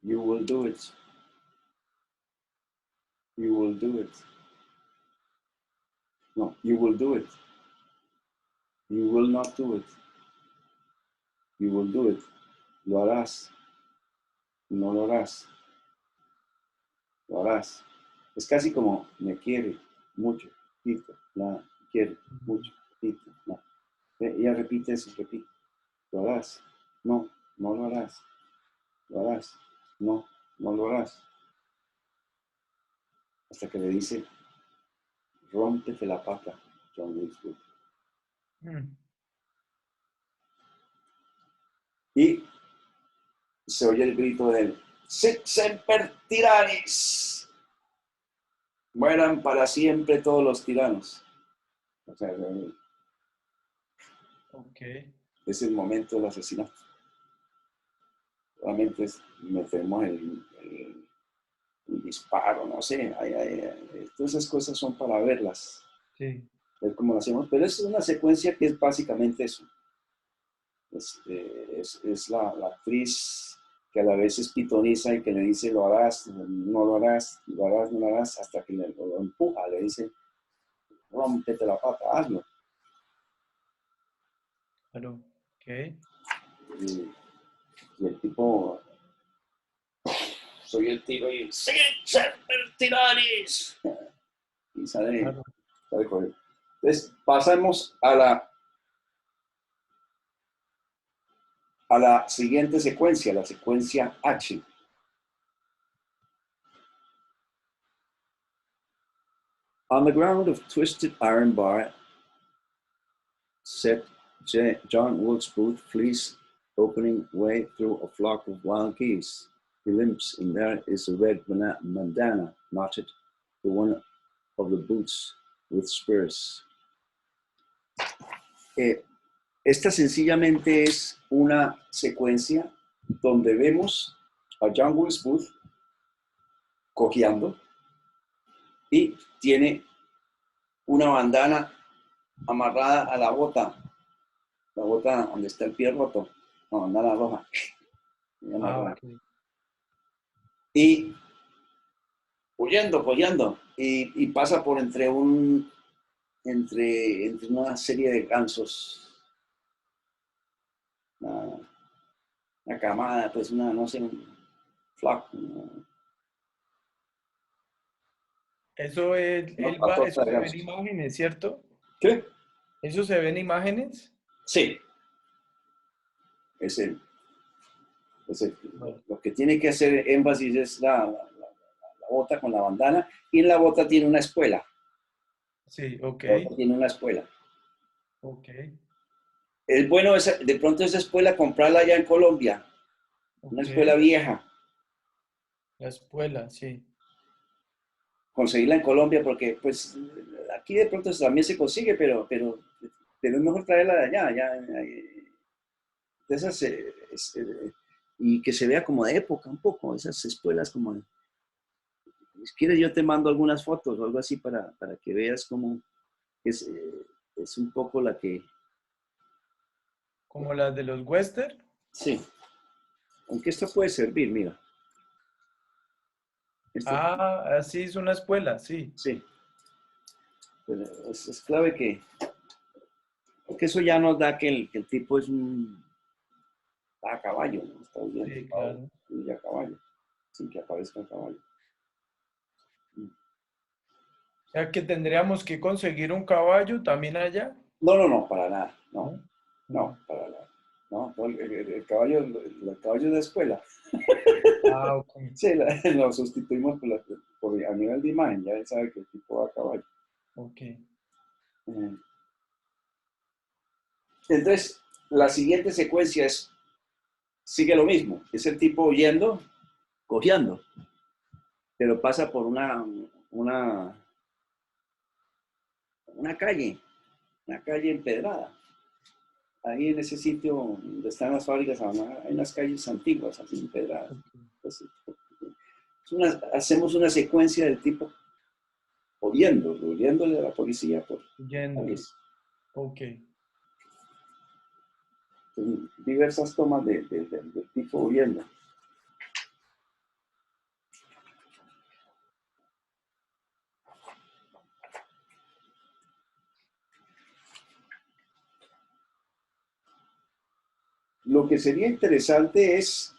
You will do it. You will do it. No, you will do it. You will not do it. You will do it. Lo harás. No lo harás. Lo harás. Es casi como me quiere mucho, Tito, la quiere mucho, Tito, la. Ella repite eso, repite. Lo harás. No, no lo harás. Lo harás. No, no lo harás. Hasta que le dice, rómpete la pata, John Wilkes. Mm, Y se oye el grito de él, Sic semper tyrannis. Mueran para siempre todos los tiranos. O sea, ok. es el momento del asesinato. Realmente metemos el disparo, no sé. Todas esas cosas son para verlas, Sí. ver cómo lo hacemos. Pero es una secuencia que es básicamente eso. Es la actriz que a la vez es pitoniza y que le dice lo harás, no lo harás, lo harás, no lo harás, hasta que lo empuja, le dice, rómpete la pata, hazlo. Claro. Ok. Y el tipo, soy el tiro y ¡sí, semper tyrannis! Y Claro. sale corriendo. Entonces, pasamos a la siguiente secuencia, la secuencia H. On the ground of twisted iron bar, set John Wilkes Booth flees, opening way through a flock of wild geese. He limps, and there is a red bandana knotted to one of the boots with spurs. Esta sencillamente es una secuencia donde vemos a John Wilkes Booth cojeando y tiene una bandana amarrada a la bota donde está el pie roto, la bandana roja. Ah, ok. Y huyendo, y pasa por entre una serie de gansos, una camada, pues no sé, un flock, una Eso patota de se ven gansos. imágenes, ¿cierto? ¿Qué? ¿Eso se ven imágenes? Sí, es el, Bueno, lo que tiene que hacer énfasis es la bota con la bandana, y en la bota tiene una espuela. sí, ok, La bota tiene una espuela. ok, Es bueno de pronto esa espuela comprarla allá en Colombia, una ok. espuela vieja, La espuela, sí. conseguirla en Colombia, porque pues aquí de pronto también se consigue, pero es mejor traerla de allá, de esas, y que se vea como de época un poco, esas espuelas como de, si quieres yo te mando algunas fotos o algo así para que veas cómo es un poco la que, Como las de los western. sí, aunque esto puede servir, mira, esto, Ah, así es una espuela, sí. sí, pero es clave porque eso ya nos da que el tipo es un a caballo, ¿no? está huyendo, Sí, claro. huye a caballo, sin que aparezca el caballo. O sea que tendríamos que conseguir un caballo también allá, No, no, no, para nada, no, ¿no? no, No. para nada. No, no, el caballo de escuela. Ah, ok. Sí, lo sustituimos a nivel de imagen, ya él sabe que el tipo va a caballo. Ok. Eh, Entonces, la siguiente secuencia sigue lo mismo, es el tipo huyendo, cojeando, pero pasa por una, una calle, una calle empedrada. Ahí en ese sitio donde están las fábricas, hay unas calles antiguas, así empedradas. Ok. Entonces, hacemos una secuencia del tipo huyéndole a la policía por Yendo. calles. Ok. Diversas tomas del tipo huyendo. Lo que sería interesante es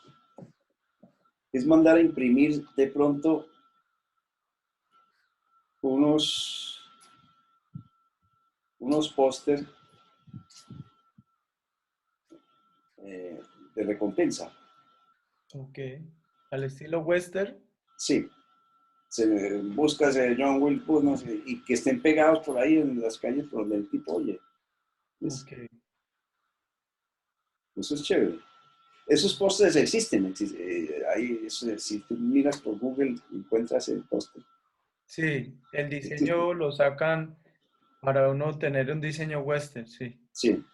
mandar a imprimir de pronto unos, unos póster de recompensa. Ok. Al estilo western. Sí, buscas John Wilbur, no sé, y que estén pegados por ahí en las calles por donde el tipo oye. Ok. Eso es chévere. Esos pósters existen, ahí, si tú miras por Google, encuentras el póster. Sí, el Existe. diseño lo sacan para uno tener un diseño western, sí. Sí,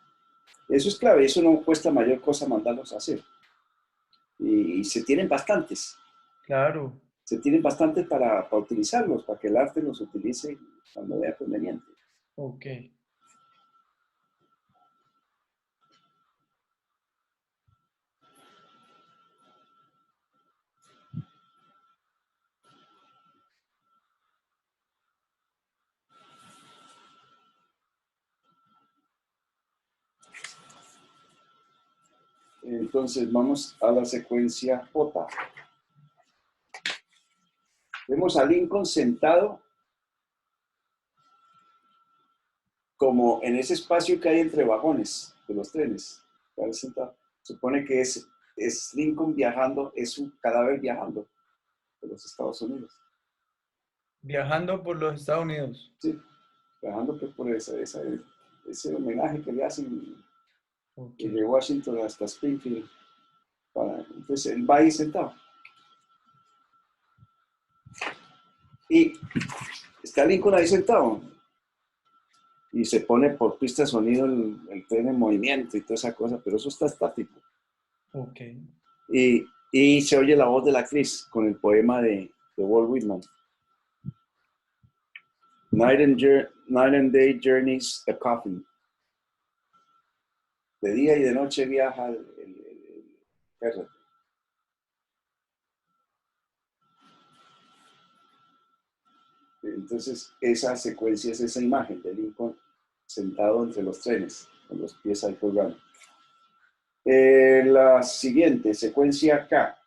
eso es clave, eso no cuesta mayor cosa mandarlos a hacer. Y se tienen bastantes. Claro. Se tienen bastantes para utilizarlos, para que el arte los utilice cuando vea conveniente. Ok. Entonces vamos a la secuencia J. Vemos a Lincoln sentado como en ese espacio que hay entre vagones de los trenes. Sentado. Supone que es Lincoln viajando, es un cadáver viajando de los Estados Unidos. Viajando por los Estados Unidos. Sí, viajando pues por ese homenaje que le hacen Ok. desde Washington hasta Springfield. Entonces él va ahí sentado. Y está Lincoln ahí sentado. Y se pone por pista de sonido el tren en movimiento y toda esa cosa, pero eso está estático. Ok. Y se oye la voz de la actriz con el poema de Walt Whitman. Night and day journeys a coffin. De día y de noche viaja el perro. Entonces, esa secuencia es esa imagen de Lincoln sentado entre los trenes, con los pies ahí colgando. La siguiente, secuencia K.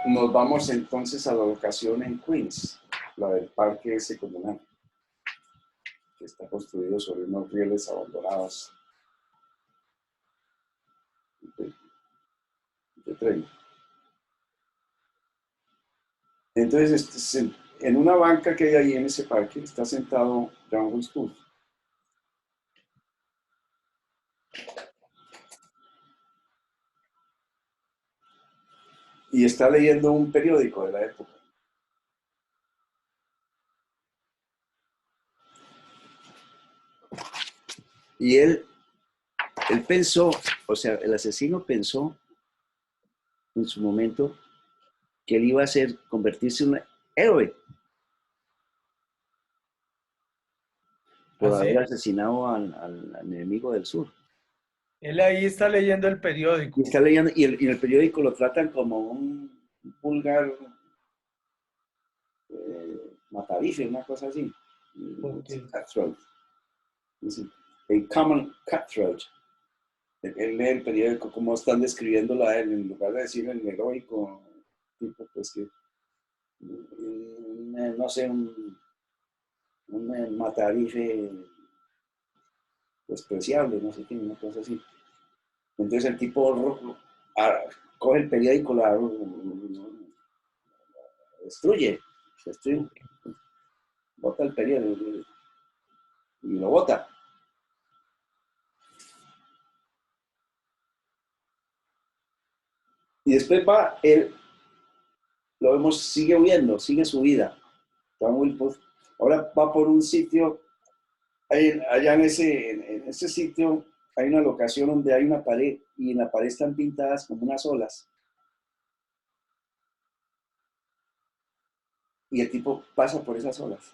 Nos vamos entonces a la locación en Queens, la del parque ese comunal, que está construido sobre unos rieles abandonados de tren. Entonces, en una banca que hay ahí en ese parque está sentado John Wilkes. Y está leyendo un periódico de la época. Y él pensó, o sea, el asesino pensó en su momento que él iba a convertirse en un héroe por haber Así. asesinado al enemigo del sur. Él ahí está leyendo el Y periódico. está leyendo, y en el periódico lo tratan como un vulgar matarife, una cosa así. Ok. Cutthroat. Dice, a common cutthroat. Él lee el periódico, como están describiéndolo a él, en lugar de decir el heroico, tipo, pues que, no sé, un matarife despreciable, no sé qué, una cosa así. Entonces el tipo coge el periódico, destruye, Ok. bota el periódico y lo bota. Y después va, él, lo vemos, sigue huyendo, sigue su vida. Ahora va por un sitio, allá en ese sitio hay una locación donde hay una pared y en la pared están pintadas como unas olas. Y el tipo pasa por esas olas,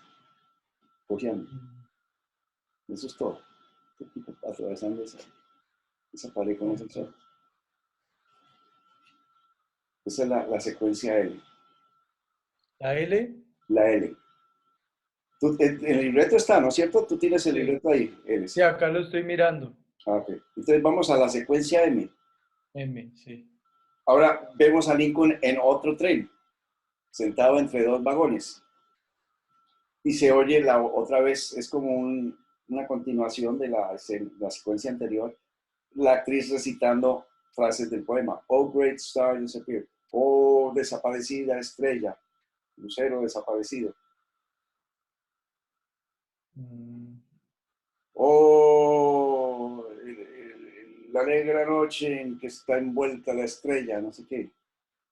cojeando. Mm, Eso es todo. El tipo atravesando esa pared con esas ok. olas. Esa es la secuencia L. La L, La L. El libreto está, ¿no es cierto? Tú tienes el sí. libreto ahí, Sí, Eres. acá lo estoy mirando. Ah, ok. Entonces vamos a la secuencia M. M, sí. Ahora vemos a Lincoln en otro tren, sentado entre dos vagones. Y se oye otra vez, es como una continuación de la secuencia anterior, la actriz recitando frases del poema. Oh, great star disappeared. Oh, desaparecida estrella, lucero desaparecido. Mm, Oh, la negra noche en que está envuelta la estrella, no sé qué.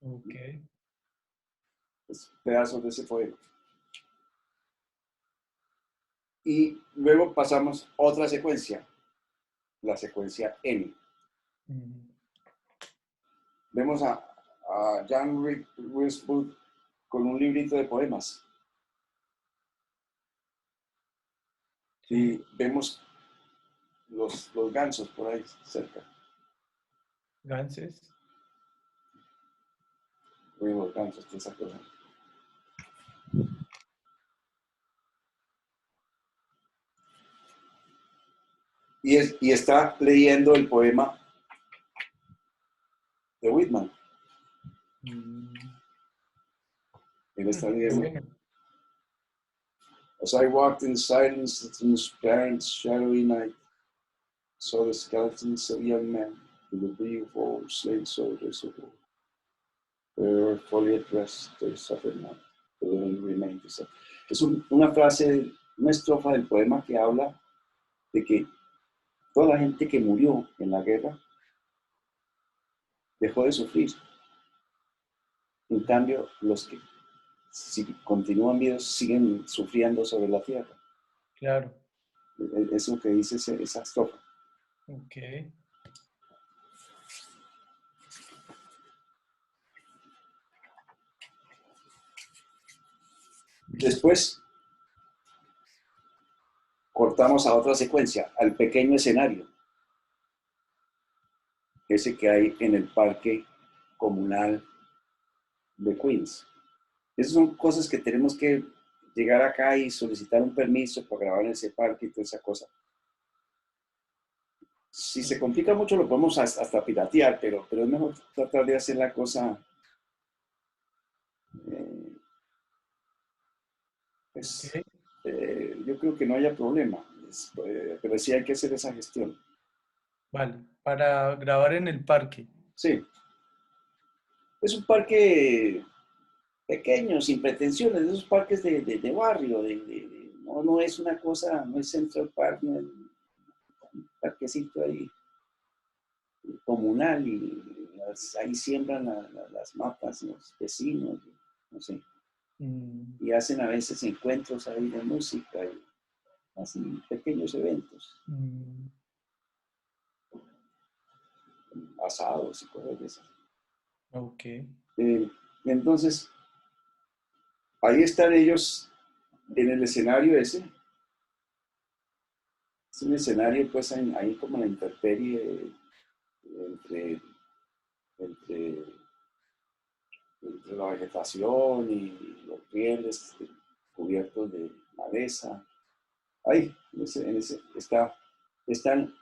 ok. Es pedazos de ese poema. Y luego pasamos otra secuencia, la secuencia N. Mm, Vemos a Jan Winsbrook con un librito de poemas. Y sí. vemos los gansos por ahí cerca. Ganses. Vemos gansos, esa cosa. Y está leyendo el poema de Whitman. Mm, Él está qué leyendo. bueno. As I walked in silence of transparent, shadowy night, saw the skeletons of young men, the debris of old slain soldiers of war. They were fully at rest, they suffered not. The living remained the same. Es una frase, una estrofa del poema que habla de que toda la gente que murió en la guerra dejó de sufrir. En cambio, los que si continúan vivos siguen sufriendo sobre la tierra. Claro. Es lo que dice esa estrofa. Ok. Después cortamos a otra secuencia, al pequeño escenario, ese que hay en el parque comunal de Queens. Esas son cosas que tenemos que llegar acá y solicitar un permiso para grabar en ese parque y toda esa cosa. Si se complica mucho lo podemos hasta piratear, pero es mejor tratar de hacer la cosa, eh, pues, Ok. yo creo que no haya problema, pero sí hay que hacer esa gestión. Vale. Para grabar en el parque. Sí, es un parque pequeño, sin pretensiones, esos parques de barrio, no es una cosa, no es Central Park, no es un parquecito ahí comunal y ahí siembran las matas los vecinos, no sé, Mm, y hacen a veces encuentros ahí de música y hacen pequeños eventos, mm, asados y cosas de esas. ok. Eh, entonces, ahí están ellos en el escenario ese. Es un escenario, pues, ahí como la intemperie entre, entre, entre la vegetación y los rieles cubiertos de maleza. Ahí, están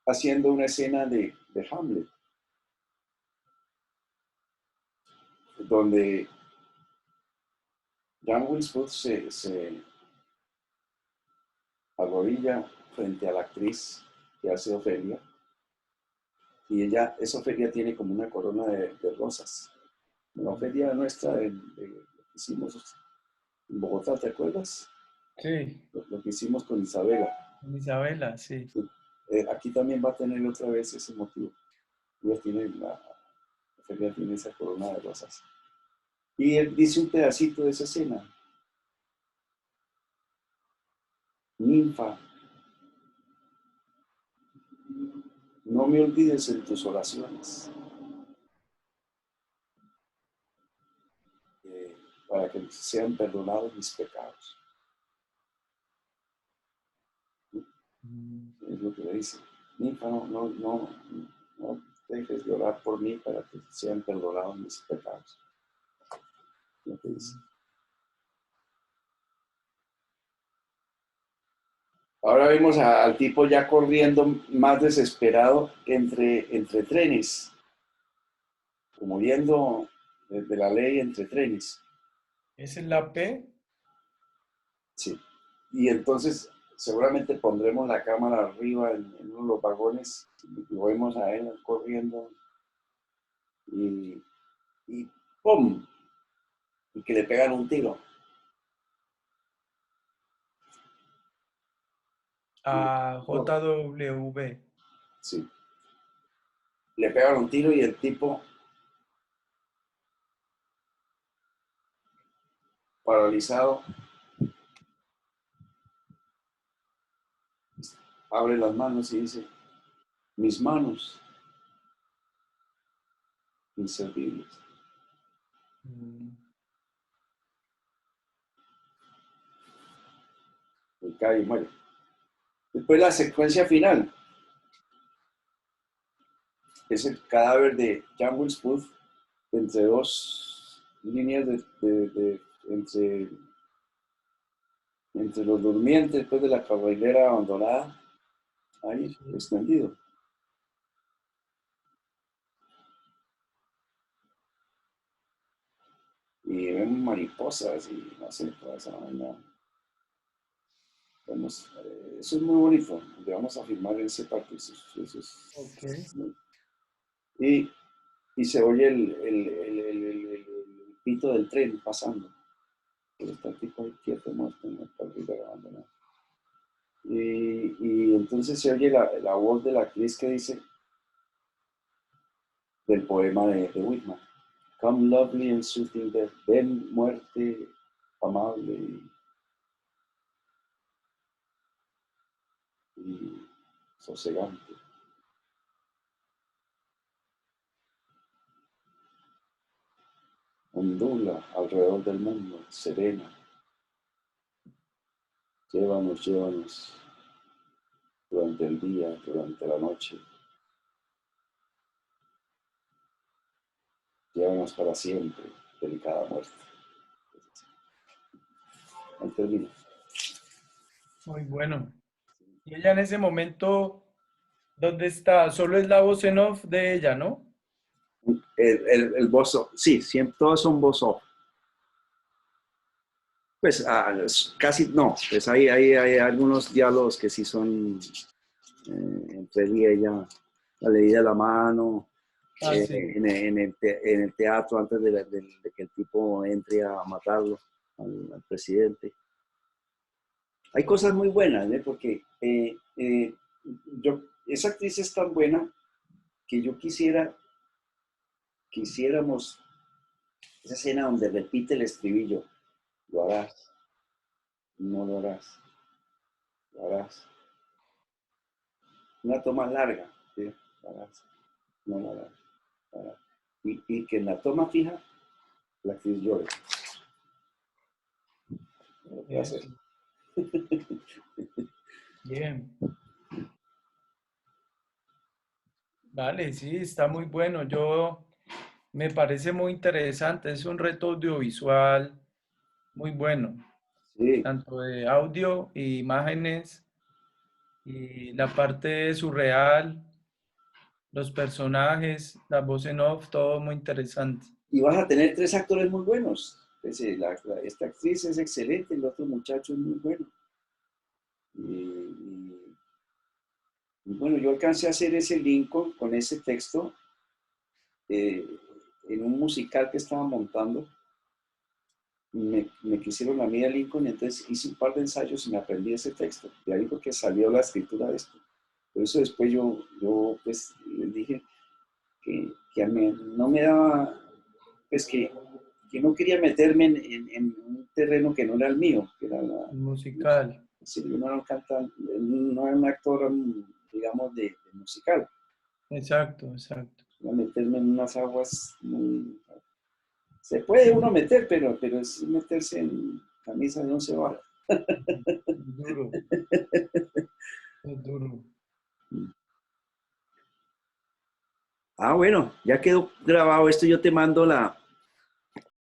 haciendo una escena de Hamlet, donde John Wilkes se arrodilla frente a la actriz que hace Ofelia, y esa Ofelia tiene como una corona de rosas. La Ofelia nuestra de lo que hicimos en Bogotá, ¿te acuerdas? Sí, Lo que hicimos con Isabela. Isabela, sí. Sí. Aquí también va a tener otra vez ese motivo. Ofelia tiene esa corona de rosas. Y él dice un pedacito de esa escena. Ninfa, no me olvides en tus oraciones, para que sean perdonados mis pecados. Mm. Es lo que le dice. Ninfa, no dejes de orar por mí para que sean perdonados mis pecados. Lo que dice. Ahora vemos al tipo ya corriendo más desesperado entre trenes, como viendo desde la ley entre trenes. ¿Esa es la P? Sí. Y entonces seguramente pondremos la cámara arriba en uno de los vagones y lo vemos a él corriendo y, y ¡pum! Y que le pegan un tiro. A JW. Sí. Le pegan un tiro y el tipo paralizado abre las manos y dice, mis manos inservibles. Mm. Y cae y muere. Después la secuencia final es el cadáver de Jan Wilkes entre dos líneas entre los durmientes después de la caballera abandonada, ahí Sí. extendido. Y vemos mariposas y no sé, toda esa vaina. Eso es muy bonito, donde vamos a filmar en ese parque. Ok. Y, y se oye el pito del tren pasando. Pero está el tipo ahí quieto, muerto en el parque abandonado. Y entonces se oye la voz de la actriz que dice del poema de Whitman. Come lovely and soothing death. Ven muerte amable y sosegante. Ondula alrededor del mundo, serena. Llévanos, llévanos durante el día, durante la noche. Llévanos para siempre, delicada muerte. Ahí termina. Muy bueno. Y ella en ese momento, ¿dónde está? Solo es la voz en off de ella, ¿no? El voz off, sí, siempre, todos son voz off. Pues casi no, pues hay algunos diálogos que sí son entre él y ella, la leída de la mano, Ah, sí. en el teatro antes de que el tipo entre a matarlo al presidente. Hay cosas muy buenas, ¿eh? Porque esa actriz es tan buena que yo quisiéramos esa escena donde repite el estribillo, lo harás, no lo harás, lo harás. Una toma larga, ¿sí? Lo harás, no lo harás, lo harás. Y que en la toma fija la actriz llore. No lo puede hacer. Eso. Bien. Vale, sí, está muy bueno. Me parece muy interesante. Es un reto audiovisual muy bueno. Sí. tanto de audio y imágenes, y la parte surreal, los personajes, la voz en off, todo muy interesante. Y vas a tener tres actores muy buenos. Pues, esta actriz es excelente, el otro muchacho es muy bueno. Y bueno, yo alcancé a hacer ese Lincoln con ese texto eh, en un musical que estaba montando. Me quisieron a mí a Lincoln, y entonces hice un par de ensayos y me aprendí ese texto. De ahí porque salió la escritura de esto. Por eso después yo pues les dije que a mí no me daba, pues que no quería meterme en un terreno que no era el mío, que era El musical, sí, yo no era un cantante, no era un actor, digamos, de musical. exacto, exacto. A meterme en unas aguas muy... Se puede uno meter, pero es meterse en camisa de 11 varas. Es duro, es duro. Ah, bueno, ya quedó grabado esto. Yo te mando